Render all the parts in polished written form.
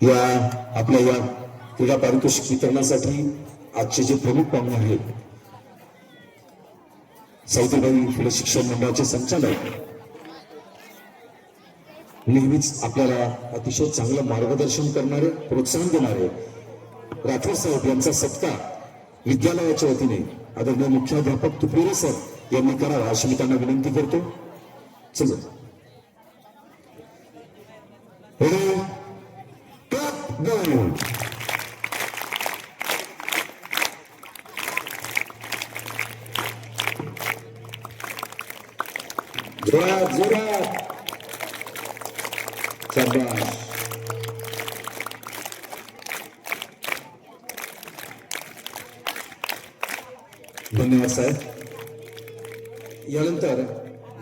या आपल्या या क्रीडा पारितोषिक वितरणासाठी आजचे जे प्रमुख पाहुणे आहेत, सावित्रीबाई फुले शिक्षण मंडळाचे संचालक, नेहमीच आपल्याला अतिशय चांगलं मार्गदर्शन करणारे, प्रोत्साहन देणारे राठोड साहेब यांचा सत्कार विद्यालयाच्या वतीने आदरणीय मुख्याध्यापक तुपेरे सर यांनी करावा अशी मी त्यांना विनंती करतो. चला जोरात जोरात शाबाश. धन्यवाद साहेब. यानंतर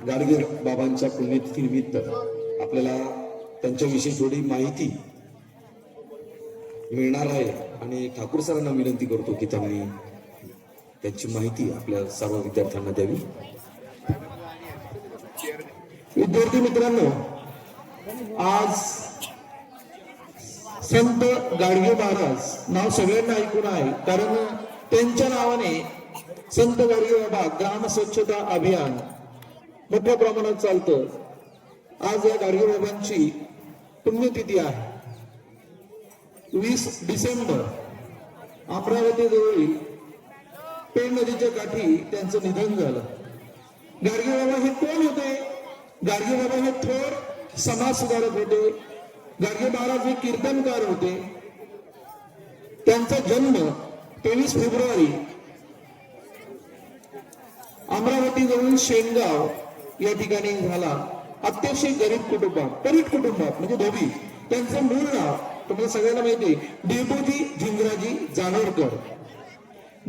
गाडगे बाबांच्या पुण्यतिथी निमित्त आपल्याला त्यांच्याविषयी थोडी माहिती मिळणार आहे आणि ठाकूर सरांना विनंती करतो की त्यांनी त्यांची माहिती आपल्या सर्व विद्यार्थ्यांना द्यावी. विद्यार्थी मित्रांनो, आज संत गाडगे महाराज नाव सगळ्यांना ऐकून आहे, कारण त्यांच्या नावाने संत गाडगे बाबा ग्राम स्वच्छता अभियान मोठ्या प्रमाणात चालतं. आज या गाडगे बाबांची पुण्यतिथी आहे. 20 डिसेंबर अमरावती जवळील पेण नदीच्या काठी त्यांचं निधन झालं. गाडगे बाबा हे कोण होते? गाडगे बाबा हे थोर समाज सुधारक होते. गाडगे महाराज हे कीर्तनकार होते. त्यांचा जन्म 23 फेब्रुवारी अमरावती जवळील शेनगाव या ठिकाणी झाला. अतिशय गरीब कुटुंबात, परीट कुटुंबात, म्हणजे धोबी. त्यांचं मूळ नाव तुम्हाला सगळ्यांना माहिती आहे, डेबोजी झिंगराजी जानोरकर.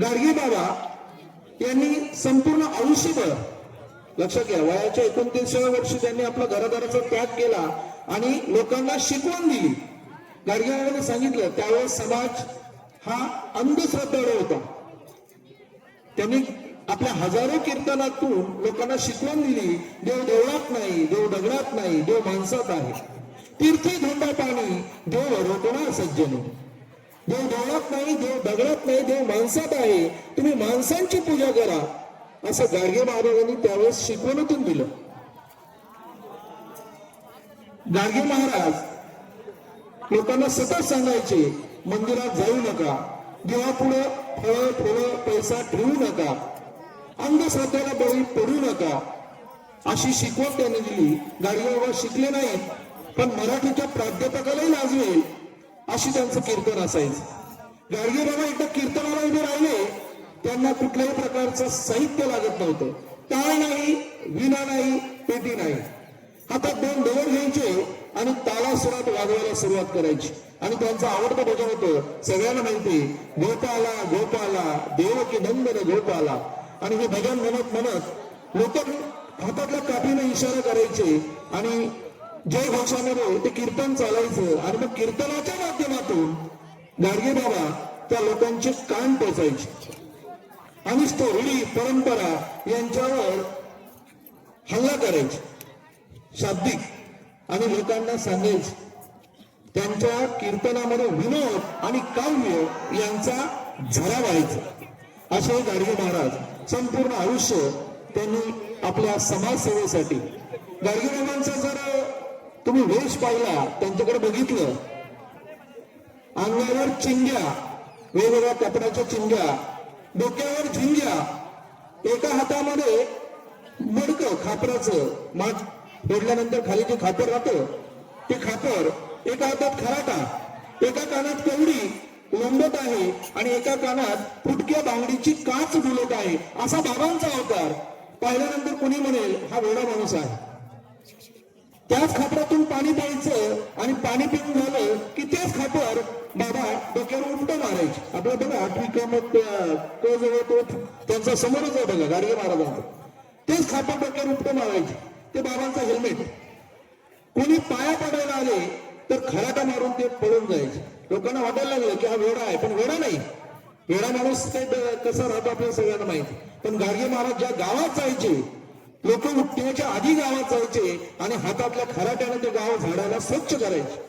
गाडगे बाबा यांनी संपूर्ण आयुष्यभर, लक्षात घ्या, वयाच्या 29व्या वर्षी त्यांनी आपला घरादाराचा त्याग केला आणि लोकांना शिकवण दिली. गाडगे बाबांनी सांगितलं त्यावेळेस समाज हा अंधश्रद्धाळू होता. त्यांनी आपल्या हजारो कीर्तनातून लोकांना शिकवण दिली, देव देवळात नाही, देव दगडात नाही, देव माणसात आहे. तीर्थी धोंडा पाणी देव रोटणा सज्जने. देव देवळात नाही, देव दगडात नाही, देव माणसात आहे. तुम्ही माणसांची पूजा करा, असं गाडगे महाराजांनी त्यावेळेस शिकवणीतून दिलं. गाडगे महाराज लोकांना सतत सांगायचे, मंदिरात जाऊ नका, देवापुढे फळ फुलं पैसा ठेवू नका, अंधश्रद्धेला बळी पडू नका, अशी शिकवण त्यांनी दिली. गाडगे बाबा शिकले नाही, पण मराठीच्या प्राध्यापकालाही लाजवेल अशी त्यांचं कीर्तन असायचं. गाडगे बाबा एकदा कीर्तनाला उभे राहिले, त्यांना कुठल्याही प्रकारचं साहित्य लागत नव्हतं. टाळ नाही, विणा नाही, पेटी नाही. हातात 2 डोर घ्यायचे आणि तालासुरात वाजवायला सुरुवात करायची. आणि त्यांचं आवडतं भजन होतं, सगळ्यांना माहिती, गोपाला गोपाला देवकी नंदन गोपाला. आणि हे भजन म्हणत म्हणत लोक हातातल्या काठीने इशारा करायचे आणि जय घोषामध्ये ते कीर्तन चालायचं. आणि मग कीर्तनाच्या माध्यमातून गाडगे बाबा त्या लोकांचे कान टोचायचे आणि रूढी परंपरा यांच्यावर हल्ला करायचे, शाब्दिक, आणि लोकांना सांगायचे. त्यांच्या कीर्तनामध्ये विनोद आणि काव्य यांचा झरा व्हायचा. असे गाडगे महाराज संपूर्ण आयुष्य त्यांनी आपल्या समाजसेवेसाठी. गाडगे बाबांचा जर तुम्ही वेश पाहिला, त्यांच्याकडे बघितलं, अंगावर चिंग्या, वेगवेगळ्या कपड्याच्या चिंग्या, डोक्यावर झिंग्या, एका हातामध्ये मडकं खापराचं, माठ फोडल्यानंतर खाली जे खापर राहतं ते खापर, एका हातात खराटा, एका कानात कवडी लोंबत आहे आणि एका कानात फुटक्या बांगडीची काच डुलत आहे. असा बाबांचा अवतार पाहिल्यानंतर कोणी म्हणेल हा वेडा माणूस आहे. त्याच खापरातून पाणी प्यायचं आणि पाणी पिऊन झालं की तेच खापर बाबा डोक्यावर उपटं मारायचे. आपल्या बघा 8वी क्रमांक तो जवळ तो त्यांचा समोरच आहे बघा गाडगे महाराजांचा. तेच खापर डोक्यावर उपटं मारायचे. ते बाबांचं हेल्मेट. कोणी पाया पडायला आले तर खराटा मारून ते पळून जायचे. लोकांना वाटायला लागलं की हा वेडा आहे, पण वेडा नाही. वेडा माणूस ते कसा राहतो आपल्याला सगळ्यांना माहिती. पण गाडगे महाराज ज्या गावात जायचे, लोक उठण्याच्या आधी गावात जायचे आणि हातातल्या खराट्याने ते गाव झाडाला स्वच्छ करायचे.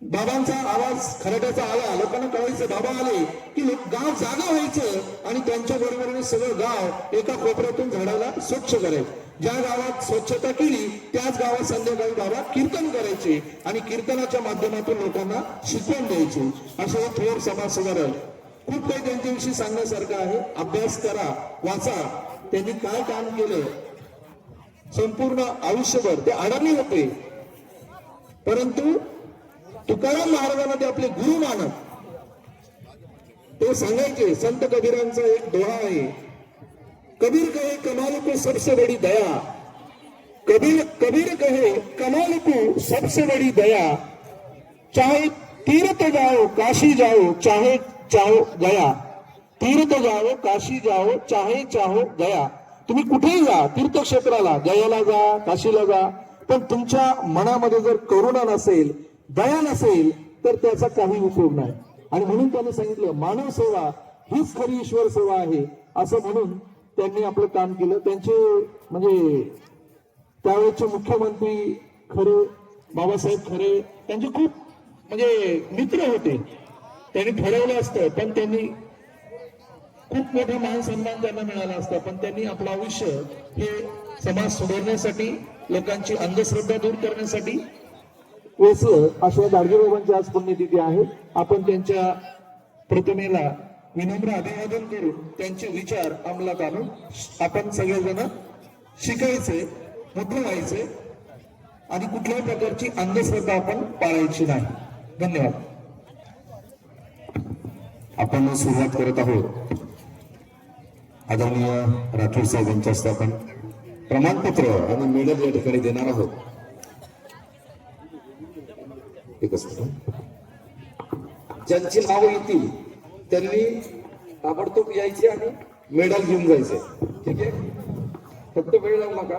बाबांचा आवाज खराट्याचा आला, लोकांना कळायचं बाबा आले की लोक गाव जागा व्हायचं आणि त्यांच्या बरोबरीने सगळं गाव एका कोपऱ्यातून झाडाला स्वच्छ करायचं. ज्या गावात स्वच्छता केली त्याच गावात संध्याकाळी बाबा कीर्तन करायचे आणि कीर्तनाच्या माध्यमातून लोकांना शिकवण द्यायचे. असे हे थोर समाजसुधारक. खूप काही त्यांच्याविषयी सांगण्यासारखं आहे. अभ्यास करा, वाचा. त्यांनी काय काम केलं संपूर्ण आयुष्यभर. ते अडाणी होते परंतु तुकाराम महाराजांना ते आपले गुरु मानत. ते सांगायचे, संत कबीरांचा एक दोहा आहे, कबीर कहे कमाल को सबसे बड़ी दया. कबीर कहे कमाल को सबसे बड़ी दया. चाहे तीर्थ जाओ काशी जाओ चाहे चाहो गया. तीर्थ जाओ काशी जाओ चाहे चाहो गया. तुम्ही कुठेही जा, तीर्थक्षेत्राला, गयाला जा, काशीला जा, पण तुमच्या मनामध्ये जर करुणा नसेल, दया नसेल तर त्याचा काही उपयोग नाही. आणि म्हणून त्यांनी सांगितलं मानव सेवा हीच खरी ईश्वर सेवा आहे. असं म्हणून त्यांनी आपलं काम केलं. त्यांचे म्हणजे त्यावेळेचे मुख्यमंत्री खरे, बाबासाहेब खरे, त्यांचे खूप म्हणजे मित्र होते. त्यांनी ठरवलं असतं पण त्यांनी खूप मोठा मान सन्मान त्यांना मिळाला असता, पण त्यांनी आपलं आयुष्य हे समाज सुधारण्यासाठी, लोकांची अंधश्रद्धा दूर करण्यासाठी वेचलं. अशा गाडगेबाबांची आज पुण्यतिथी आहे. आपण त्यांच्या प्रतिमेला विनम्र अभिवादन करून त्यांचे विचार अंमलात आणून आपण सगळेजण शिकायचे, मोठं व्हायचे आणि कुठल्याही प्रकारची अंधश्रद्धा आपण पाळायची नाही. धन्यवाद. आपण सुरुवात करत आहोत. आदरणीय राठोड साहेबांच्या हस्ते आपण प्रमाणपत्र आणि मेडल या ठिकाणी देणार आहोत. एकच मिनिट. ज्यांची नावं येतील त्यांनी ताबडतोब यायचे आणि मेडल घेऊन जायचे. ठीक आहे, फक्त वेळ लावू नका.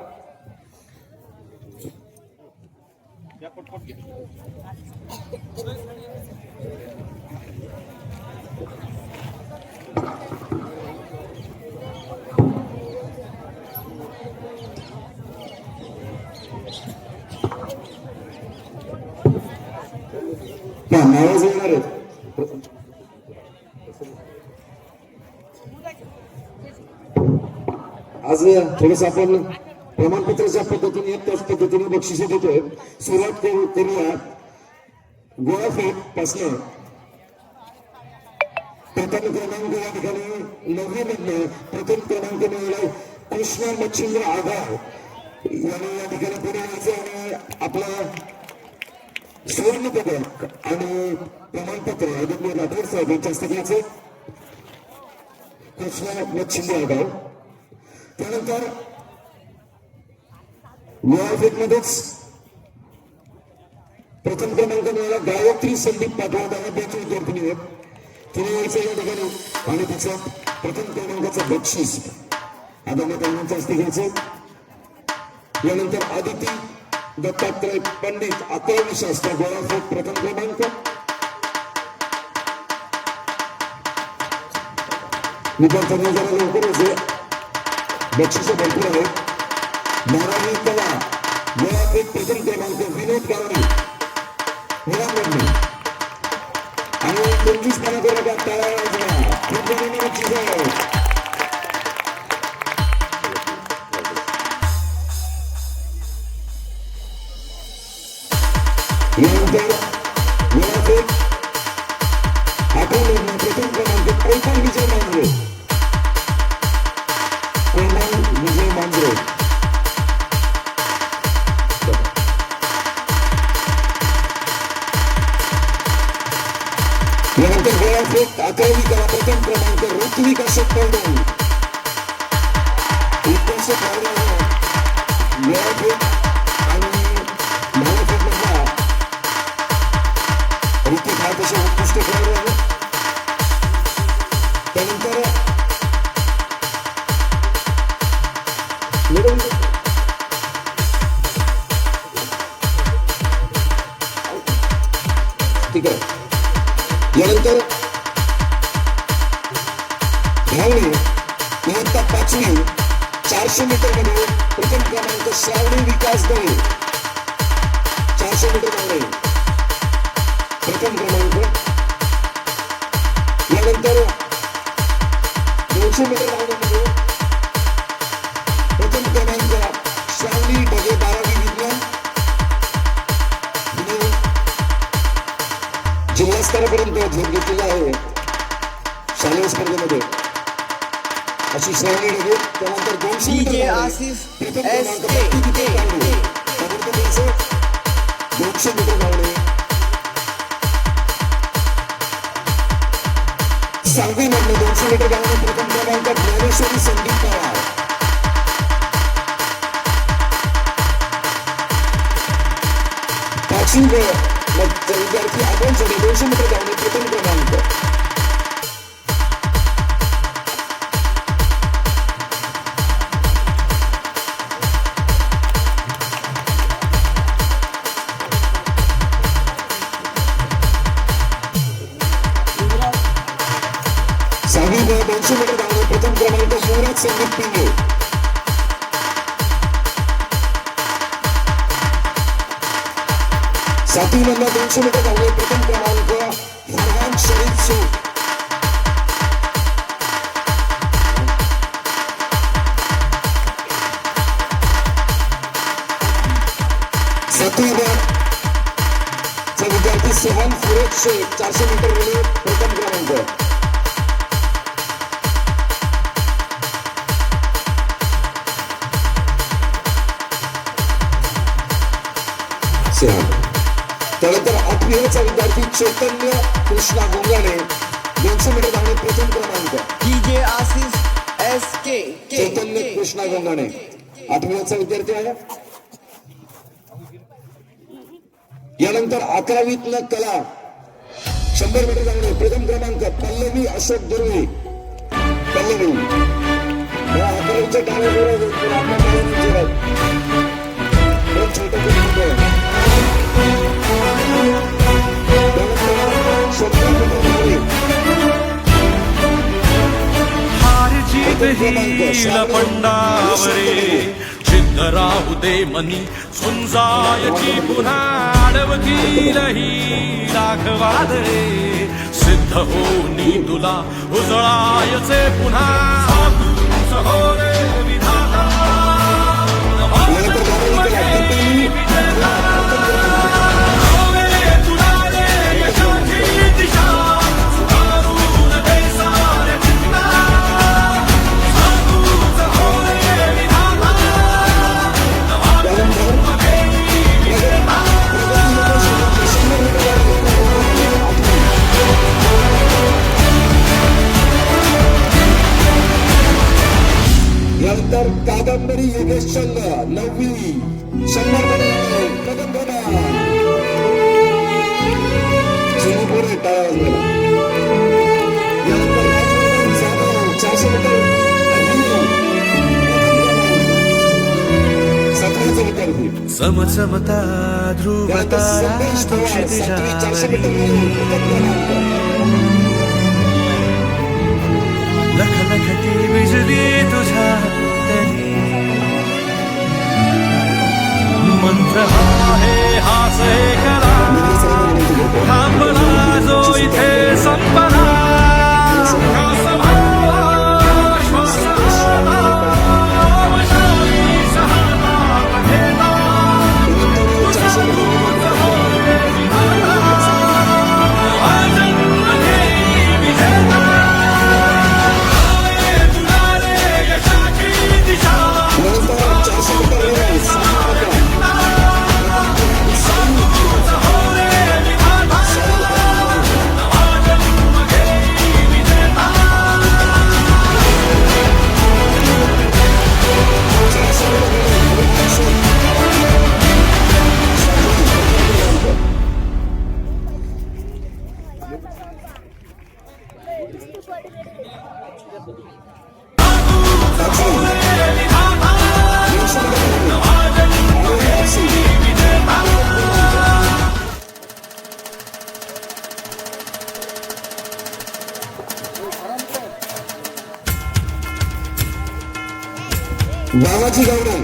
नाराज येणार आहेत. आज थोडस आपण प्रमाणपत्राच्या पद्धतीने त्याच पद्धतीने बक्षिसे देतोय. सुरुवात करूया गोळाफेक पासन. प्रथम क्रमांक या ठिकाणी नववीमधनं प्रथम क्रमांक मिळाला कृष्णा मच्छिंद्र आघाव यांनी या ठिकाणी पुढे यायचं आणि आपला सुवर्ण पदक आणि प्रमाणपत्र आदरणीय राठोड साहेब यांच्या हस्ते घ्यायचे. कृष्णा मच्छिंद्र आघाव. त्यानंतर गोळाफेक मध्येच प्रथम क्रमांक मिळाला गायत्री संदीप पाटोळे दहावीची विद्यार्थिनी आहेत. तिने यायचं या ठिकाणी आणि तिचं प्रथम क्रमांकाचं बक्षीस आदरणीय त्यांच्या हस्ते घ्यायचे. यानंतर आदिती दत्तात्रय पंडित 11वी शास्त्र गोळाफेक प्रथम क्रमांक. विद्यार्थ्यांनी जरा लवकरच बक्षीस भरपूर आहेत. 12वी कला गोळाफेक प्रथम क्रमांक विनोद गावडे मुलांमधून आणि 25 करा टाळा बक्षीस आहे. यानंतर गोळाफेक आठवले प्रथम क्रमांक कोमल विजय मांजरे. कोमल विजय मांजरे. यानंतर गोळाफेक 11वी कला प्रथम क्रमांक ऋत्विक अशोक पौंडे. उत्कृष्ट खेळाडू गोळाफेक आणि भालाफेक मधला ऋतिक हा तसे उत्कृष्ट खेळाडू आहे. त्यानंतर ठीक आहे. यानंतर धावणे इयत्ता 5वी 400 मीटर मध्ये प्रथम क्रमांक श्रावणी विकास दळे 400 मीटर धावणे. प्रथम क्रमांक. यानंतर 200 मीटर धावण्यामध्ये प्रथम क्रमांक श्रावणी ढगे 12वी विज्ञान. हिने जिल्हा स्तरापर्यंत झेप घेतलेला आहे शालेय स्पर्धेमध्ये. अशी श्रावणी ढगे. त्यानंतर 200 मीटर DJ धावणे. आसिफ प्रथम क्रमांक SK. भक्ती दीपक तांबे. ताबडतोब 200 मीटर धावणे. 6वी मधले 200 मीटर धावणे प्रथम क्रमांक ज्ञानेश्वरी संदीप पवार. पाचवी विद्यार्थी आपण 200 मीटर धावणे प्रथम क्रमांक. सहावी 200 मीटर धावणे प्रथम क्रमांक युवराज संदीप पिंगे. सातवी मधला 200 मीटर धावणे प्रथम क्रमांक फरहान शरीफ शेख. सातवी चा विद्यार्थी सोहन फिरोज शेख 400 मीटर रिले प्रथम क्रमांक. त्यानंतर 8वीचा विद्यार्थी चैतन्य कृष्णा गोंगाणे 200 मीटर धावणे प्रथम क्रमांक. DJ Asif SK. चैतन्य कृष्णा गोंगाणे 8वीचा विद्यार्थी आहे. यानंतर 11वीतनं कला 100 मीटर धावणे प्रथम क्रमांक पल्लवी अशोक दुर्वे. पल्लवी 11वीच्या डाव्या पंडावरे सिद्ध राहू दे मनी झुंजायची पुन्हा अडवतील ही राघवादरे. सिद्ध होनी तुला उजळायचे पुन्हा हो रे विधाता. यानंतर कादंबरी योगेश चंद 9वी 100 मीटर प्रथम क्रमांक. चिनी पुढे टाळा वाजवला. यानंतर राजवर्धन जाधव 400 मीटर सतराचा विद्यार्थी. समसमता ध्रुवता संदेश पवार 7वी 400 मीटर प्रथम क्रमांक. लख लखती बिजली तुझ्या तरी. मंत्र आहे हाच करा थांबला जो इथे संपला. बाबाजी गावडे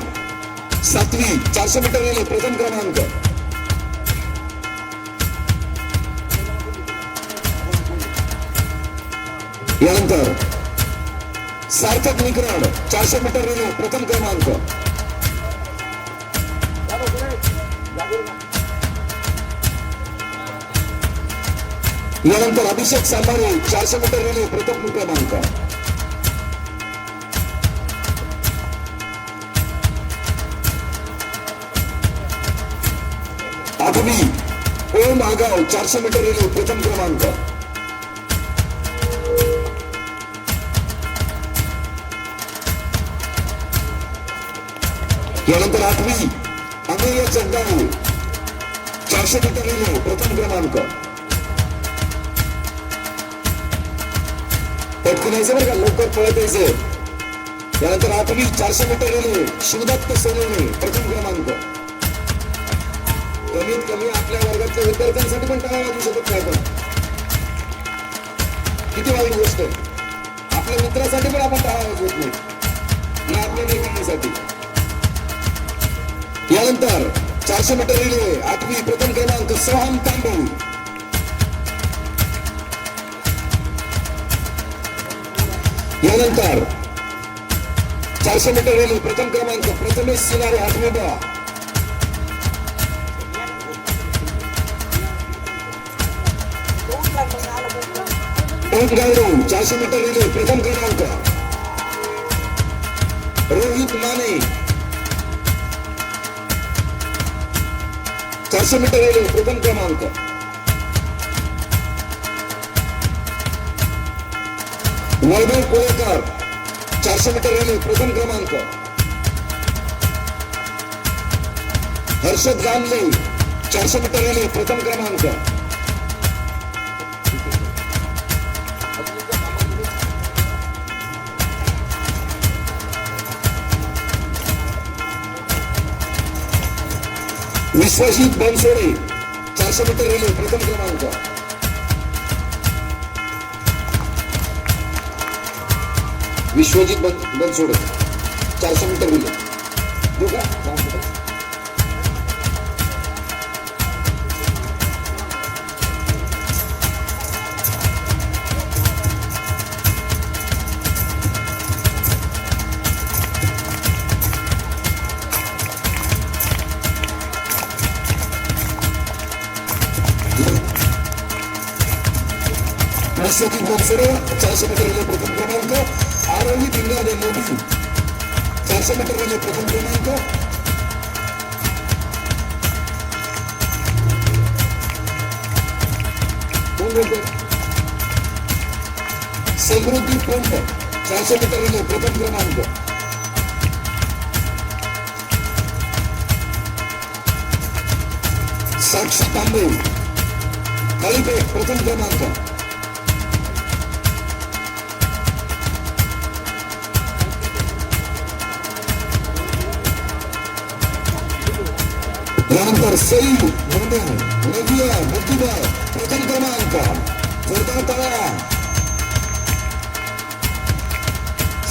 7वी 400 मीटर रिले प्रथम क्रमांक. यानंतर सार्थक निकराड 400 मीटर रिले प्रथम क्रमांक. यानंतर अभिषेक सांबारे 400 मीटर रिले प्रथम क्रमांक. आठवी ओम आगाव 400 मीटर रिले प्रथम क्रमांक. यानंतर आठवी अमेय जगदाळे 400 मीटर रिले प्रथम क्रमांक. पटकन यायचं बरं का, लवकर पळत यायचं. त्यानंतर आठवी 400 मीटर रिले शिवदत्त सोनवणे प्रथम क्रमांक. कमीत कमी आपल्या वर्गातल्या विद्यार्थ्यांसाठी पण टाळा वाजू शकत नाही आपण. किती वाईट गोष्ट आहे. आपल्या मित्रासाठी पण आपण टाळा वाजवत नाही आणि आपल्या मैत्रिणीसाठी. यानंतर 400 मीटर रिले आठवी प्रथम क्रमांक सोहम तांबे. यानंतर 400 मीटर रिले प्रथम क्रमांक प्रथमेश सिनारे आठवी बा. ओम गावडे 400 मीटर रिले प्रथम क्रमांक. रोहित माने 400 मीटर रिले प्रथम क्रमांक. वैभव कोळेकर 400 मीटर रिले प्रथम क्रमांक. हर्षद गामले 400 मीटर रिले प्रथम क्रमांक. विश्वजित बनसोडे 400 मीटर रिले प्रथम क्रमांक. Vishwajit Bansode 400 metre relay. देऊ का? विश्वजित बनसोडे 400 मीटर रिले प्रथम क्रमांक. आरोही भिंगाडे मोदी 400 मीटर रिले प्रथम क्रमांक. समृद्धी पंत 400 मीटर रिले प्रथम क्रमांक. साक्षी तांबे काळीपेठ प्रथम क्रमांक. यानंतर सईद मोमेन नदिया बुद्धिबळ प्रथम क्रमांक. जोरदार टाळ्या.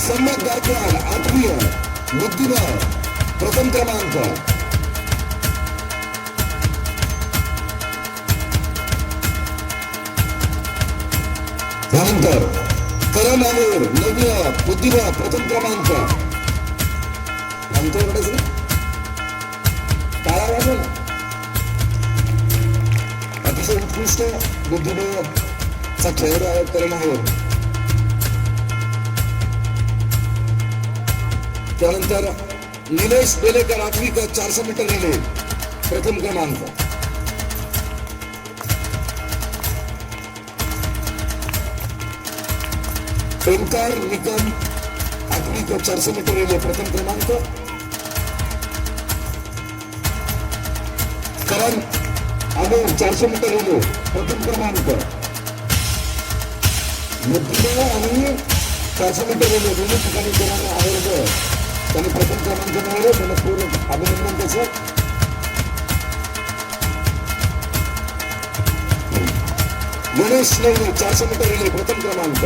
सम्यक गायकवाड आठवी बुद्धिबळ प्रथम क्रमांक. यानंतर करण आलोर नवव्या बुद्धिबळ प्रथम क्रमांक. आमच्याकडेच टाळा वाजव ना. अतिशय उत्कृष्ट बुद्धिबळचा खेळ आहे करण आलोर. त्यानंतर निलेश बेलेकर आठवी 400 मीटर रिले प्रथम क्रमांक. ओंकार निकम आठवी 400 मीटर रिले प्रथम क्रमांक. करण आलोर 400 मीटर रिले प्रथम क्रमांक. बुद्धिबळ आणि 400 मीटर रिले दोन्ही ठिकाणी त्यांना आवडतं. त्यांनी प्रथम क्रमांक मिळवले. त्यांना पूर्ण अभिनंदन त्याचं. गणेश नवले 400 मीटर रिले प्रथम क्रमांक.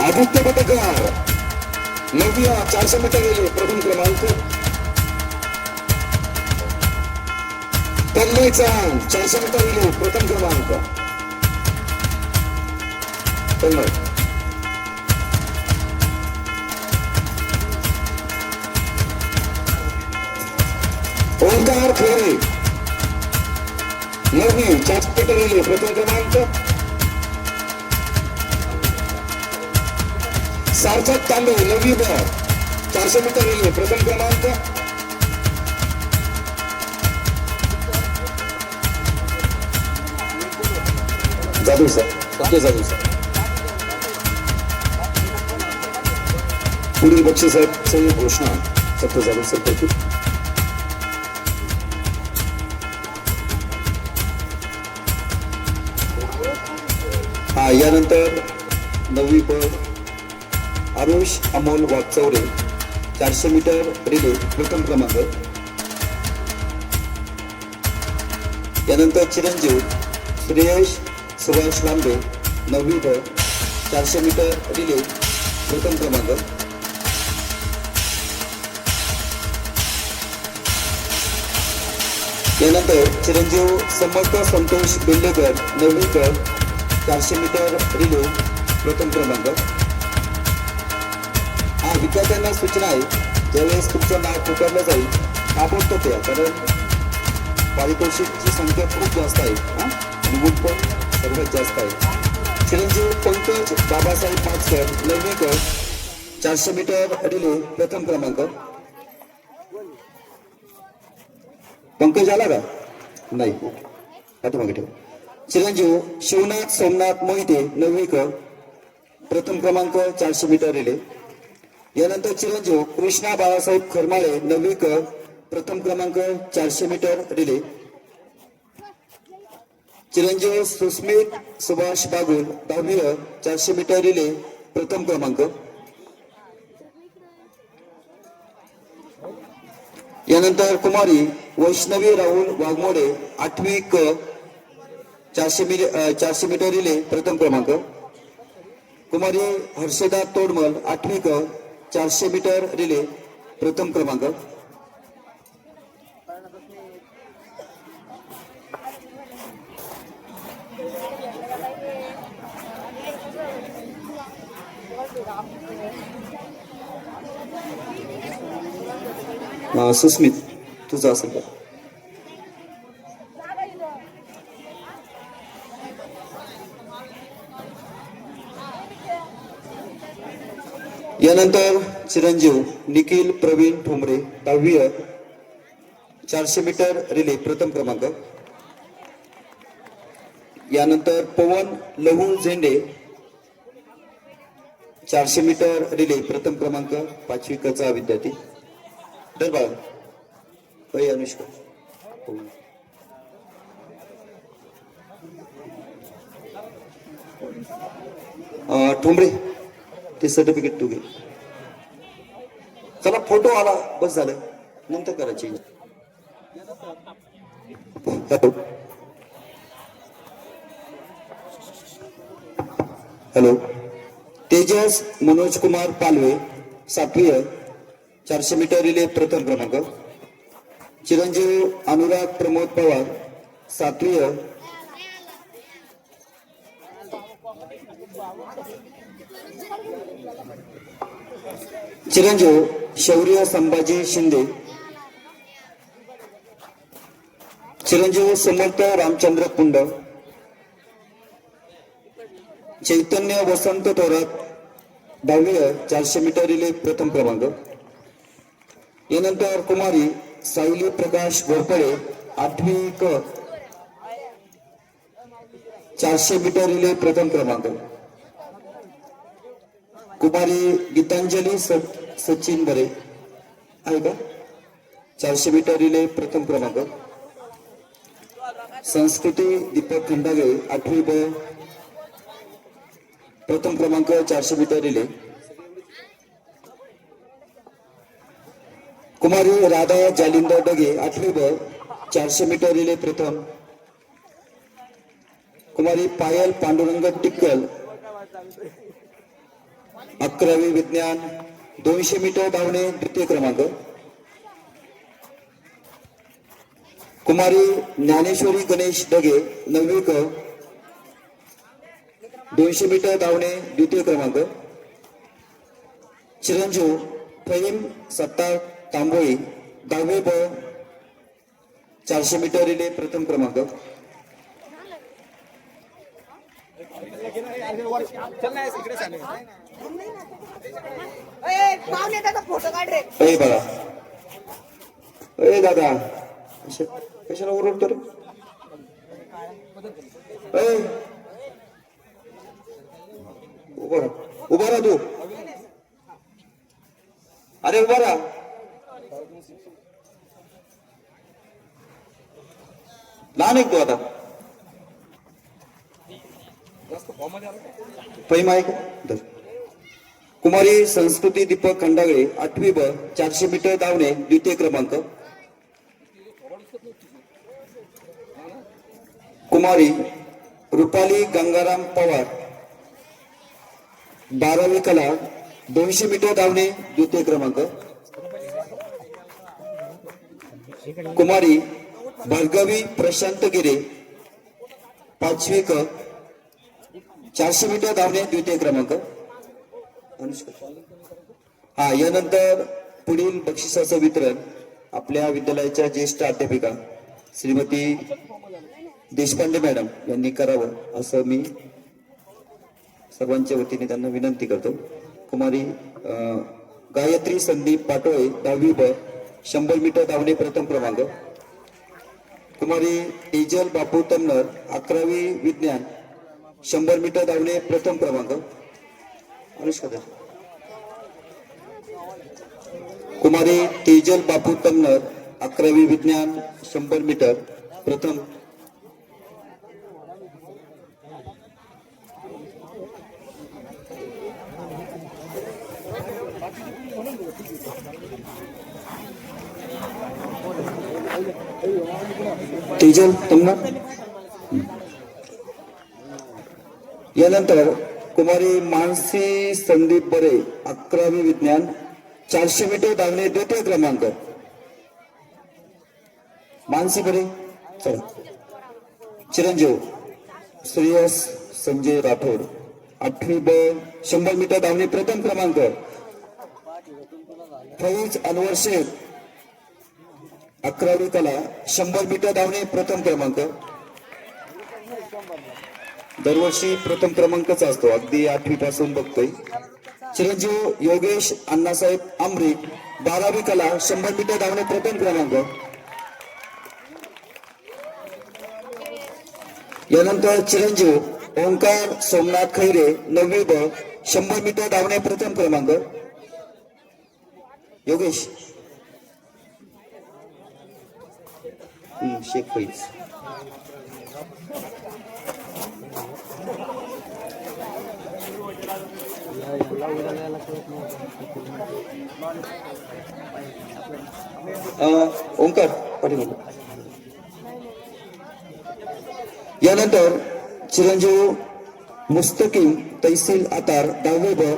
आदित्य पटकार नवव्या 400 मीटर रिले प्रथम क्रमांक. तन्मयचा 400 मीटर रिले प्रथम क्रमांक. तन्मय. ओंकार खेरे नववी 400 मीटर रिले प्रथम क्रमांक. सार्थक तांबे नववी ब 400 मीटर रिले प्रथम क्रमांक. जाधव सर सत्य जाधव सर. पुढील बक्षिसाची घोषणा सत्य जाधव सर करतील. यानंतर 9वी पद आरुष अमोल वागचौरे 400 मीटर रिले प्रथम क्रमांक. यानंतर चिरंजीव श्रेयश सुभाष लांबे 9वी पद 400 मीटर रिले प्रथम क्रमांक. यानंतर चिरंजीव समर्थ संतोष बेल्लेकर 9वी पद 400 मीटर रिले प्रथम क्रमांक. विद्यार्थ्यांना सूचना आहे, ज्यावेळेस तुमचं नाव पुकारलं जाईल ताबडतोब द्या, कारण पारितोषिकची संख्या खूप जास्त आहे आणि गुण पण सर्वात जास्त आहे. चिरंजीव पंकज बाबासाहेब पाचकर 9वी पद 400 मीटर रिले प्रथम क्रमांक. पंकज आला का? नाही, पाठीमागे ठेव. चिरंजीव शिवनाथ सोमनाथ मोहिते 9वी क प्रथम क्रमांक 400 मीटर रिले. यानंतर चिरंजीव कृष्णा बाळासाहेब खरमाळे 9वी क प्रथम क्रमांक 400 मीटर रिले. चिरंजीव सुस्मित सुभाष बागुल 10वी 400 मीटर रिले प्रथम क्रमांक. यानंतर कुमारी वैष्णवी राहुल वाघमोडे 8वी क 400 मीटर रिले प्रथम क्रमांक. कुमारी हर्षदा तोडमल 8वी क 400 मीटर रिले प्रथम क्रमांक. सुस्मित तुझं असेल का? यानंतर चिरंजीव निखिल प्रवीण ठोंबरे 10वी 400 मीटर रिले प्रथम क्रमांक. यानंतर पवन लहू झेंडे 400 मीटर रिले प्रथम क्रमांक 5वी कचा विद्यार्थी. डर बाळा अनुष्का ठोंबरे ते सर्टिफिकेट तू घे. चला फोटो आला बस झालं, नंतर करायची. Hello hello. तेजस मनोज कुमार पालवे 7वी 400 मीटर रिले प्रथम क्रमांक. चिरंजीव अनुराग प्रमोद पवार 7वी चिरंजीव शौर्य संभाजी शिंदे. चिरंजीव समर्थ रामचंद्र कुंड. चैतन्य वसंत थोरात 10वी 400 मीटर रिले प्रथम क्रमांक. यानंतर कुमारी सायली प्रकाश घोरपडे 8वी क 400 मीटर रिले प्रथम क्रमांक. कुमारी गीतांजली सचिन बरे आहे का? 400 मीटर रिले प्रथम क्रमांक. संस्कृती दीपक खंडागे 8वी ब प्रथम क्रमांक 400 मीटर रिले. कुमारी राधा जालिंदर डगे 8वी ब 400 मीटर रिले प्रथम. कुमारी पायल पांडुरंग टिक्कल 11वी विज्ञान 200 मीटर धावणे द्वितीय क्रमांक. कुमारी ज्ञानेश्वरी गणेश डगे 9वी क 200 मीटर धावणे द्वितीय क्रमांक. चिरंजीव फहीम सत्तार तांबोळी 10वी ब 400 मीटर रिले प्रथम क्रमांक. फोटो काढ रे. ए बघा ए दादा कशाला ओरडतो रे. ए उभा राहा तू. अरे उभा राहा. लहान एक तू आता फहीम आहे का. धर. कुमारी संस्कृती दीपक खंडागळे 8वी ब 400 मीटर धावणे द्वितीय क्रमांक. कुमारी रुपाली गंगाराम पवार 12वी कला 200 मीटर धावणे द्वितीय क्रमांक. कुमारी भार्गवी प्रशांत गिरे 5वी क 400 मीटर धावणे द्वितीय क्रमांक. हा यानंतर पुढील बक्षिसाचं वितरण आपल्या विद्यालयाच्या ज्येष्ठ अध्यापिका श्रीमती देशपांडे मॅडम यांनी करावं असं मी सर्वांच्या वतीने त्यांना विनंती करतो. कुमारी गायत्री संदीप पाटोळे 10वी ब 100 मीटर धावणे प्रथम क्रमांक. कुमारी तेजल बापू तन्नर 11वी विज्ञान 100 मीटर धावणे प्रथम क्रमांक. अनुष्का. कुमारी तेजल बापू तन्नर 11वी विज्ञान 100 मीटर प्रथम. तेजल तन्नर. यानंतर कुमारी मानसी संदीप बरे 11वी विज्ञान 400 मीटर धावणे द्वितीय क्रमांक. मानसी बरे चला. चिरंजीव श्रेयस संजय राठोड 8वी ब 100 मीटर धावणे प्रथम क्रमांक. फैज अनवर शेख 11वी कला 100 मीटर धावणे प्रथम क्रमांक. दरवर्षी प्रथम क्रमांकच असतो, अगदी 8वी पासून बघतोय. चिरंजीव योगेश अण्णासाहेब आमरे 12वी कला 100 मीटर धावणे प्रथम क्रमांक. यानंतर चिरंजीव ओंकार सोमनाथ खैरे 9वी ब 100 मीटर धावणे प्रथम क्रमांक. योगेश शेख फैज. ओंकार पाटील. यानंतर चिरंजीव मुस्तकीम तहसील आतार 10वी ब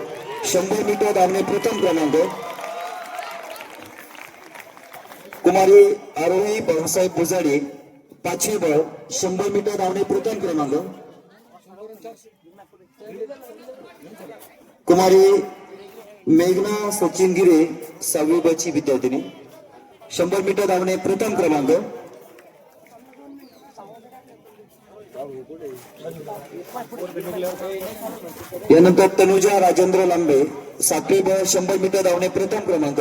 100 मीटर धावणे प्रथम क्रमांक. कुमारी आरोही भाऊसाहेब बुजाडे 5वी ब 100 मीटर धावणे प्रथम क्रमांक. कुमारी मेघना सचिन गिरे 6वी ब ची विद्यार्थिनी 100 मीटर धावणे प्रथम क्रमांक. यानंतर तनुजा राजेंद्र लांबे 7वी ब 100 मीटर धावणे प्रथम क्रमांक.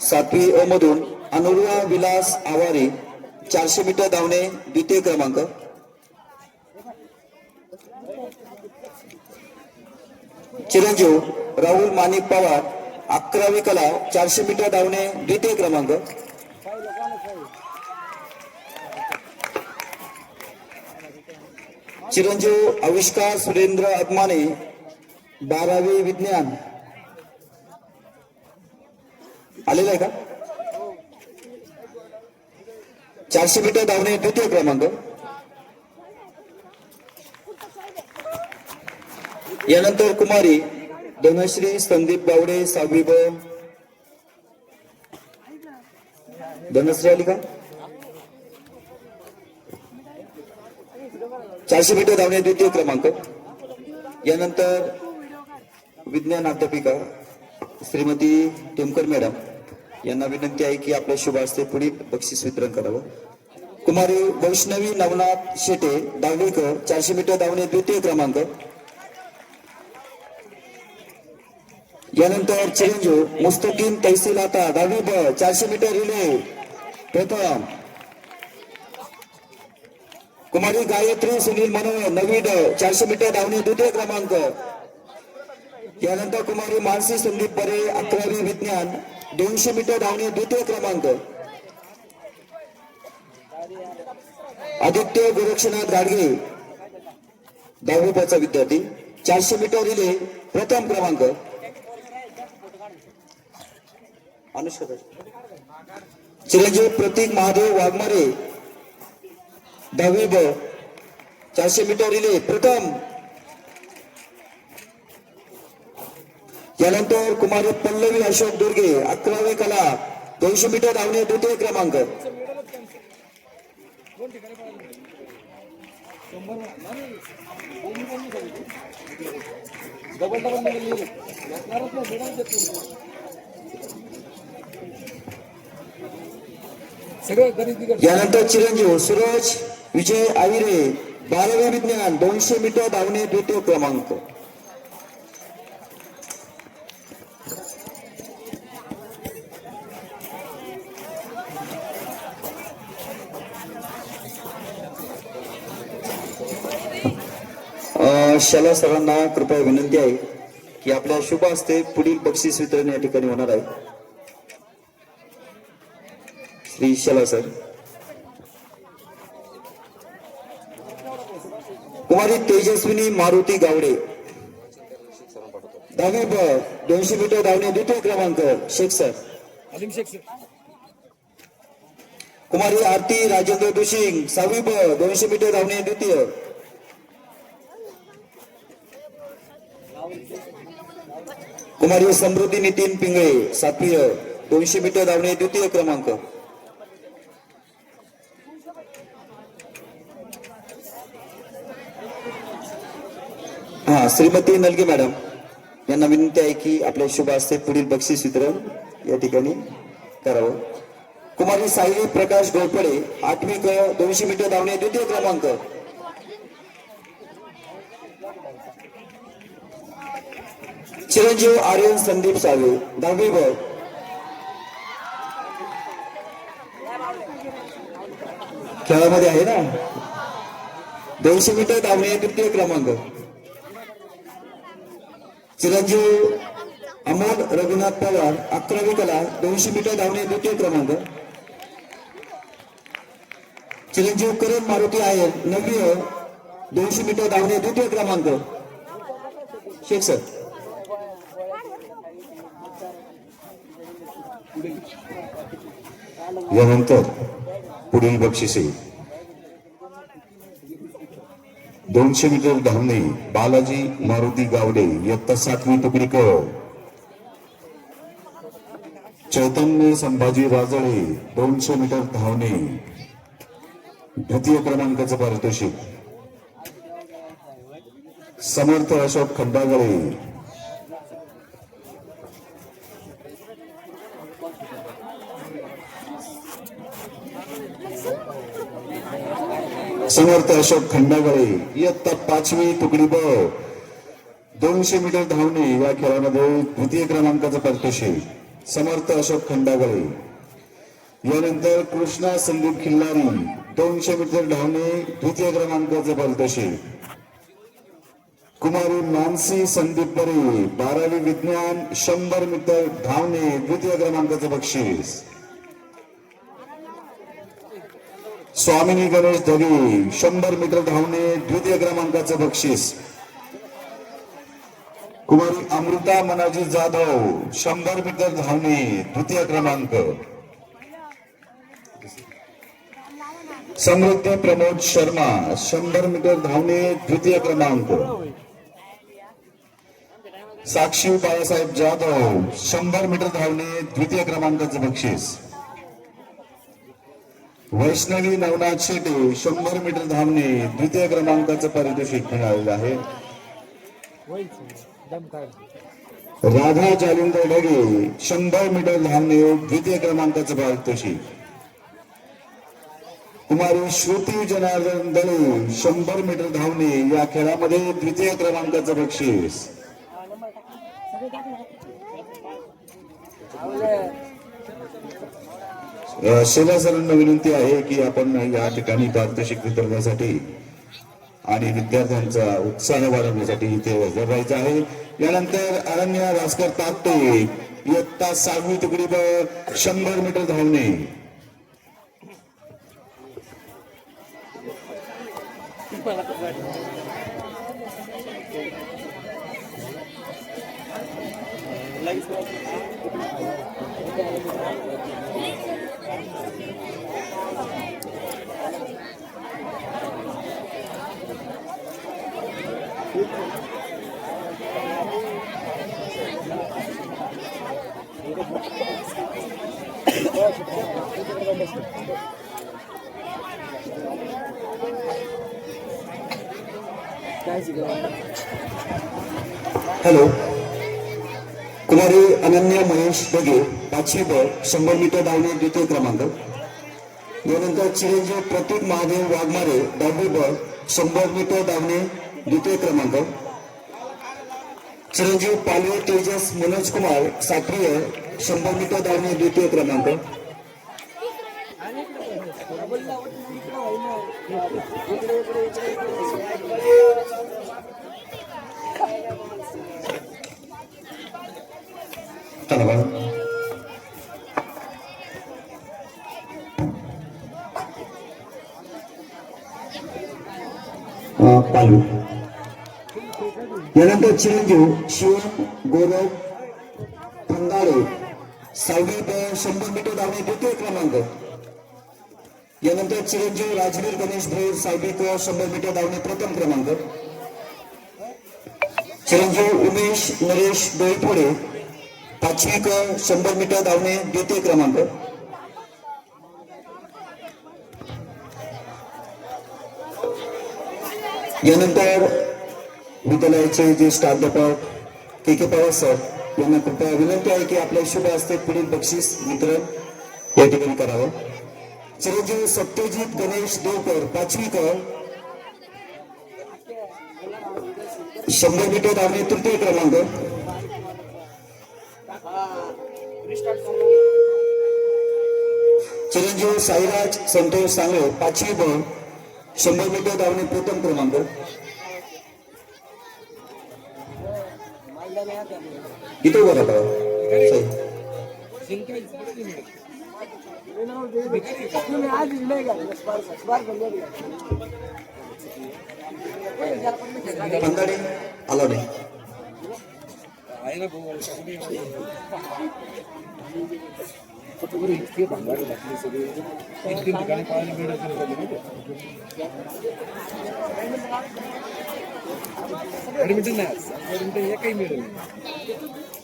7वी अ मधून अनुर्वा विलास आवारे 400 मीटर धावणे द्वितीय क्रमांक. चिरंजीव राहुल माणिक पवार 11वी कला 400 मीटर धावणे द्वितीय क्रमांक. चिरंजीव आविष्कार सुरेंद्र आत्माने 12वी विज्ञान आलेला आहे का 400 मीटर धावणे द्वितीय क्रमांक. यानंतर कुमारी धनश्री संदीप गावडे 6वी ब धनश्री आली का? 400 मीटर धावणे द्वितीय क्रमांक. यानंतर विज्ञान अध्यापिका श्रीमती टेमकर मॅडम यांना विनंती आहे की आपल्या शुभ हस्ते पुढील बक्षीस वितरण करावं. कुमारी वैष्णवी नवनाथ शेटे डावलीकर 400 मीटर धावणे द्वितीय क्रमांक. यानंतर चिरंजीव मुस्तकीम तहसील आता 10वी ब 400 मीटर रिले प्रथम. कुमारी गायत्री सुनील मनोहर 9वी ड 400 मीटर धावणे द्वितीय क्रमांक. यानंतर कुमारी मानसी संदीप परे 11वी विज्ञान 200 मीटर धावणे द्वितीय क्रमांक. आदित्य गोरक्षनाथ गाडगे 10वी ब चा विद्यार्थी 400 मीटर रिले प्रथम क्रमांक. अनुष्का चिरंजीव प्रतीक महादेव वाघमारे 10वी ब 400 मीटर रिले प्रथम. यानंतर कुमारी पल्लवी अशोक दुर्गे 11वी कला 200 मीटर धावणे द्वितीय क्रमांक. यानंतर चिरंजीव सूरज विजय आविरे 12वे विज्ञान 200 मीटर धावणे द्वितीय क्रमांक. शाला सरांना कृपया विनंती आहे की आपल्या शुभ हस्ते पुढील बक्षीस वितरण या ठिकाणी होणार आहे. श्री शाला सर. कुमारी तेजस्विनी मारुती गावडे 10वी ब 200 मीटर धावणे द्वितीय क्रमांक. शेख सर. कुमारी आरती राजेंद्र दुशिंग 6वी ब 200 मीटर धावणे द्वितीय. कुमारी समृद्धी नितीन पिंगळे 7वी 200 मीटर धावणे द्वितीय क्रमांक. श्रीमती नलगे मॅडम यांना विनंती आहे की आपल्या शुभ हस्ते पुढील बक्षीस वितरण या ठिकाणी करावं. कुमारी सायली प्रकाश घोरपडे 8वी क 200 मीटर धावणे द्वितीय क्रमांक. चिरंजीव आर्यन संदीप सावे 10वी ब खेळामध्ये आहे ना 200 मीटर धावणे द्वितीय क्रमांक. चिरंजीव अमोल रघुनाथ पवार 11वी कला 200 मीटर धावणे द्वितीय क्रमांक. चिरंजीव करण मारुती आयर 9वी 200 मीटर धावणे द्वितीय क्रमांक. शेख सर. यानंतर पुढील बक्षिसे 200 मीटर धावणे बालाजी मारुती गावडे इयत्ता 7वी तुकडी क. चैतन्य संभाजी राजळे 200 मीटर धावणे द्वितीय क्रमांकाचं पारितोषिक. समर्थ अशोक खंडागळे इयत्ता 5वी तुकडी ब 200 मीटर धावणे या खेळामध्ये द्वितीय क्रमांकाचं पारितोषिक. समर्थ अशोक खंडागळे. यानंतर कृष्णा संदीप खिल्लारी 200 मीटर धावणे द्वितीय क्रमांकाचं पारितोषिक. कुमारी मानसी संदीप परे 12वी विज्ञान 100 मीटर धावणे द्वितीय क्रमांकाचं बक्षीस. स्वामिनी गणेश ढगे 100 मीटर धावणे द्वितीय क्रमांकाचं बक्षीस. कुमारी अमृता मनाजी जाधव 100 मीटर धावणे द्वितीय क्रमांक. समृद्धी प्रमोद शर्मा 100 मीटर धावणे द्वितीय क्रमांक. साक्षी बाळासाहेब जाधव 100 मीटर धावणे द्वितीय क्रमांकाचं बक्षीस. वैष्णवी नवनाथ शेटे 100 मीटर धावणे द्वितीय क्रमांकाचं पारितोषिक मिळालेलं आहे. राधा जालिंदर ढगे 100 मीटर धावणे द्वितीय क्रमांकाचं पारितोषिक. कुमारी श्रुती जनार्दन दळे 100 मीटर धावणे या खेळामध्ये द्वितीय क्रमांकाचं बक्षीस. शेला सरांना विनंती आहे की आपण या ठिकाणी पारितोषिक वितरणासाठी आणि विद्यार्थ्यांचा उत्साह वाढवण्यासाठी इथे हजर राहायचं आहे. यानंतर अरण्या भास्कर तापटे इयत्ता 6वी तुकडी 100 मीटर धावणे. हॅलो. कुमारी अनन्या महेश बगे 5वी ब 100 मीटर धावणे द्वितीय क्रमांक. यानंतर चिरंजीव प्रतीक महादेव वाघमारे 10वी ब 100 मीटर धावणे द्वितीय क्रमांक. चिरंजीव पालवे तेजस मनोज कुमार 7वी 100 मीटर धावणे द्वितीय क्रमांक. धन्यवाद. पालवी. यानंतर चिरंजीव शिवम गोरख फंदारे 6वी ब 100 मीटर धावणे द्वितीय क्रमांक. यानंतर चिरंजीव राजवीर गणेश भोर 6वी क 100 मीटर धावणे प्रथम क्रमांक. चिरंजीव उमेश नरेश डोईफोडे 5वी क 100 मीटर धावणे द्वितीय क्रमांक. यानंतर विद्यालयाचे जे प्राध्यापक के पवार सर यांना कृपया विनंती आहे की आपल्या शुभ हस्ते पुढील बक्षीस वितरण या ठिकाणी करावं. चिरंजीव सत्यजित गणेश देवकर 5वी क 100 मीटर धावणे तृतीय क्रमांक. चिरंजीव साईराज संतोष सांगळे 5वी ब 100 मीटर धावणे प्रथम क्रमांक. इथे बघा पंधराडे आला नाही. बॅडमिंटन नाही बॅडमिंटन एकही मिळेल